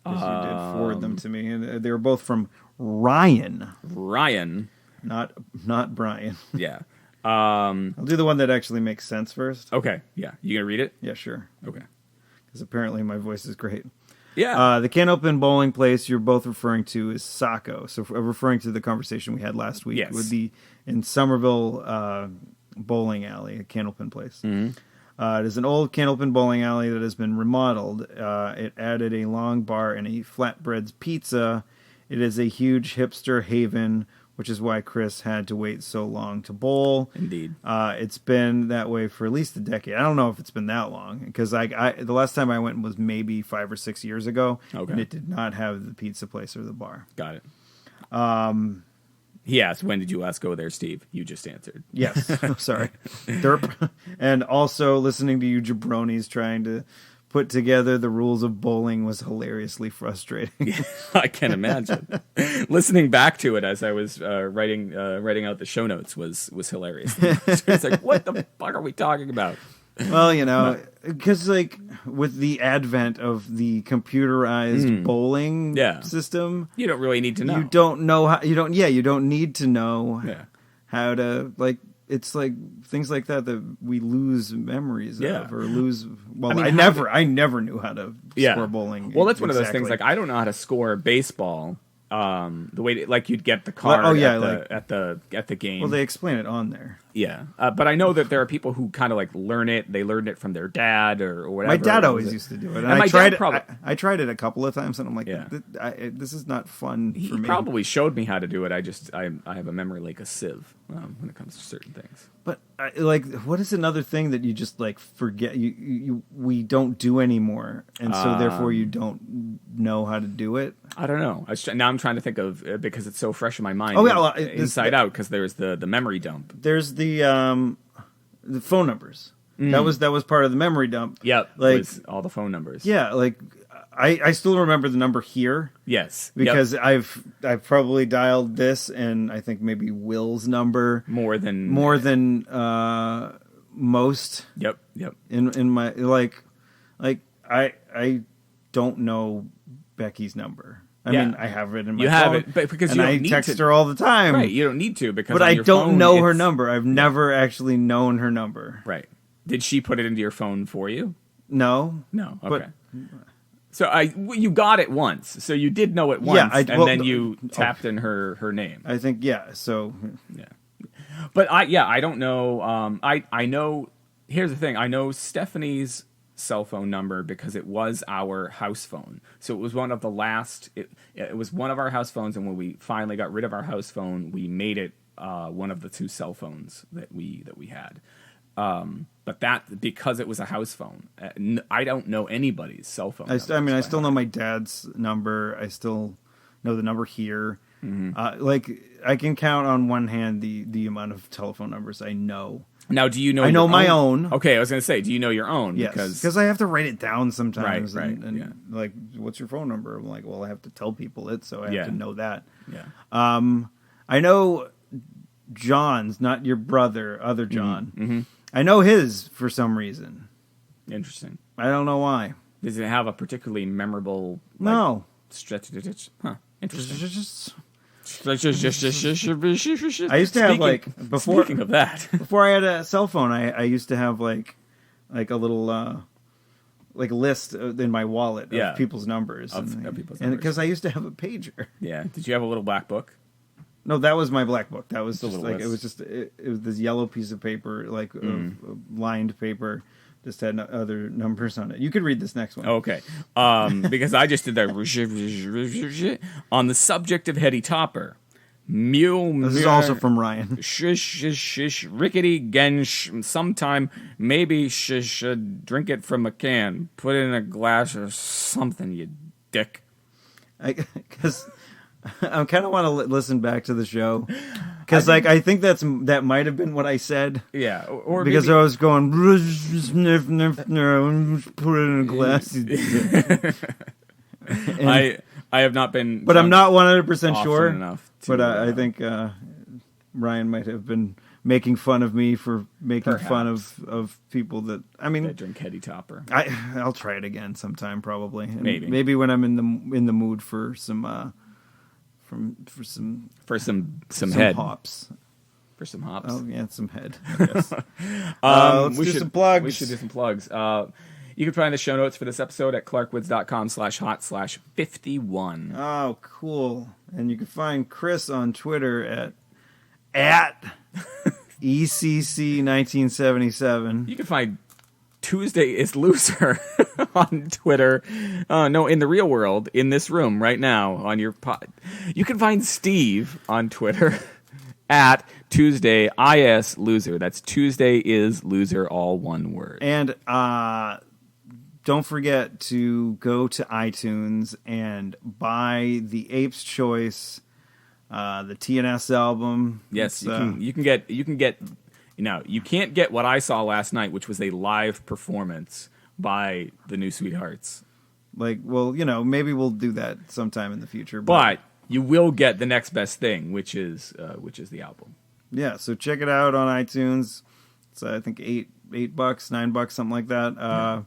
You did forward them to me, and they were both from Ryan. Ryan. Not Brian. Yeah. I'll do the one that actually makes sense first. Okay. Yeah. You gonna read it? Yeah, sure. Okay. Because apparently my voice is great. Yeah. The Can Open bowling place you're both referring to is Saco. So referring to the conversation we had last week. Yes. Would be in Somerville bowling alley, a Can Open place. Mm-hmm. It is an old Candlepin bowling alley that has been remodeled. It added a long bar and a flatbreads pizza. It is a huge hipster haven, which is why Chris had to wait so long to bowl. Indeed. It's been that way for at least a decade. I don't know if it's been that long, because the last time I went was maybe 5 or 6 years ago, and it did not have the pizza place or the bar. Got it. He asked, when did you last go there, Steve? You just answered. Yes. Sorry. Derp. And also listening to you jabronis trying to put together the rules of bowling was hilariously frustrating. I can imagine. Listening back to it as I was writing out the show notes was hilarious. It's like, what the fuck are we talking about? Well, because like with the advent of the computerized bowling system, you don't really need to know. You don't know how. You don't need to know how to like. It's like things like that we lose memories of or lose. Well, I never knew how to score bowling. Well, that's one of those things. Like I don't know how to score baseball. The way like you'd get the card at the game. Well, they explain it on there. Yeah, but I know that there are people who kind of like learn it. They learned it from their dad or whatever. My dad always used to do it, and I tried it. I tried it a couple of times, and I'm like, this is not fun for me. He probably showed me how to do it. I have a memory like a sieve when it comes to certain things. But what is another thing that you just like forget? We don't do anymore, and so therefore you don't know how to do it. I don't know. Now I'm trying to think of because it's so fresh in my mind. Inside Out, because there's the memory dump. There's the phone numbers. That was part of the memory dump. Yep, like all the phone numbers. Yeah, like I still remember the number here. Yes, because I've probably dialed this and I think maybe Will's number more than most. Yep. In my like I don't know Becky's number. I mean, I have it in my phone. You have it, but because and I text her all the time. Right, you don't need to because. But I don't know her number. I've never actually known her number. Right. Did she put it into your phone for you? No. Okay. So you got it once. So you did know it once, then you tapped in her name. I think So but I don't know. I know. Here's the thing. I know Stephanie's cell phone number because it was our house phone. So it was one of the last. It was one of our house phones, and when we finally got rid of our house phone, we made it one of the two cell phones that we had. But that because it was a house phone, I don't know anybody's cell phone. I still know my dad's number. I still know the number here. Mm-hmm. Like I can count on one hand the amount of telephone numbers I know. Now, do you know? I know my own. Okay, I was going to say, do you know your own? Yes, because I have to write it down sometimes. Right. And like, what's your phone number? I'm like, well, I have to tell people it, so I have to know that. Yeah. I know John's, not your brother, other John. Mm-hmm. I know his for some reason. Interesting. I don't know why. Does it have a particularly memorable? No. Stretch. Huh. Interesting. I used to have before. Speaking of that, before I had a cell phone, I used to have like a little list in my wallet of people's numbers, and because I used to have a pager. Yeah. Did you have a little black book? No, that was my black book. That was just like list. It was this yellow piece of paper, lined paper. Just had other numbers on it. You could read this next one. Okay. Because I just did that. On the subject of Hetty Topper. This is also from Ryan. Rickety Gensh. Sometime maybe should drink it from a can. Put it in a glass or something, you dick. Because I kind of want to listen back to the show. Because I think that might have been what I said. Yeah, or because maybe I was going put it in a glass. I have not been, but I'm not 100% sure. Enough but I think Ryan might have been making fun of me for making fun of people that that drink Hetty Topper. I'll try it again sometime probably. And maybe when I'm in the mood for some. For some head hops. For some hops. Oh yeah, some head. I guess. Let's do some plugs. We should do some plugs. You can find the show notes for this episode at clarkwoods.com/hot/51. Oh, cool! And you can find Chris on Twitter at ECC1977. You can find Tuesday is Loser on Twitter. No, in the real world, in this room right now on your pod. You can find Steve on Twitter at Tuesday is Loser. That's Tuesday is Loser, all one word. And don't forget to go to iTunes and buy the Ape's Choice, the TNS album. Yes, you can get. Now, you can't get what I saw last night, which was a live performance by the New Sweethearts. Maybe we'll do that sometime in the future. But you will get the next best thing, which is the album. Yeah, so check it out on iTunes. It's I think $8, $9, something like that.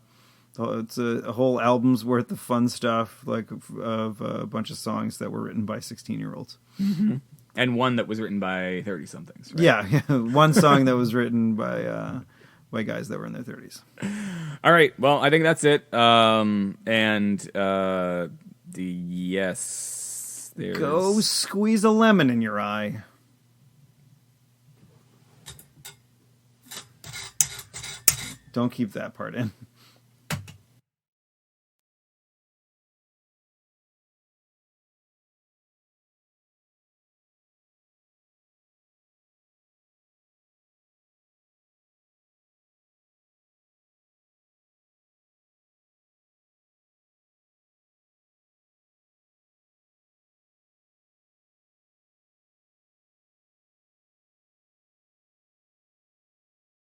It's a whole album's worth of fun stuff, like of a bunch of songs that were written by 16-year-olds. Mm-hmm. And one that was written by 30-somethings, right? Yeah. One song that was written by guys that were in their 30s. All right. Well, I think that's it. There's... Go squeeze a lemon in your eye. Don't keep that part in.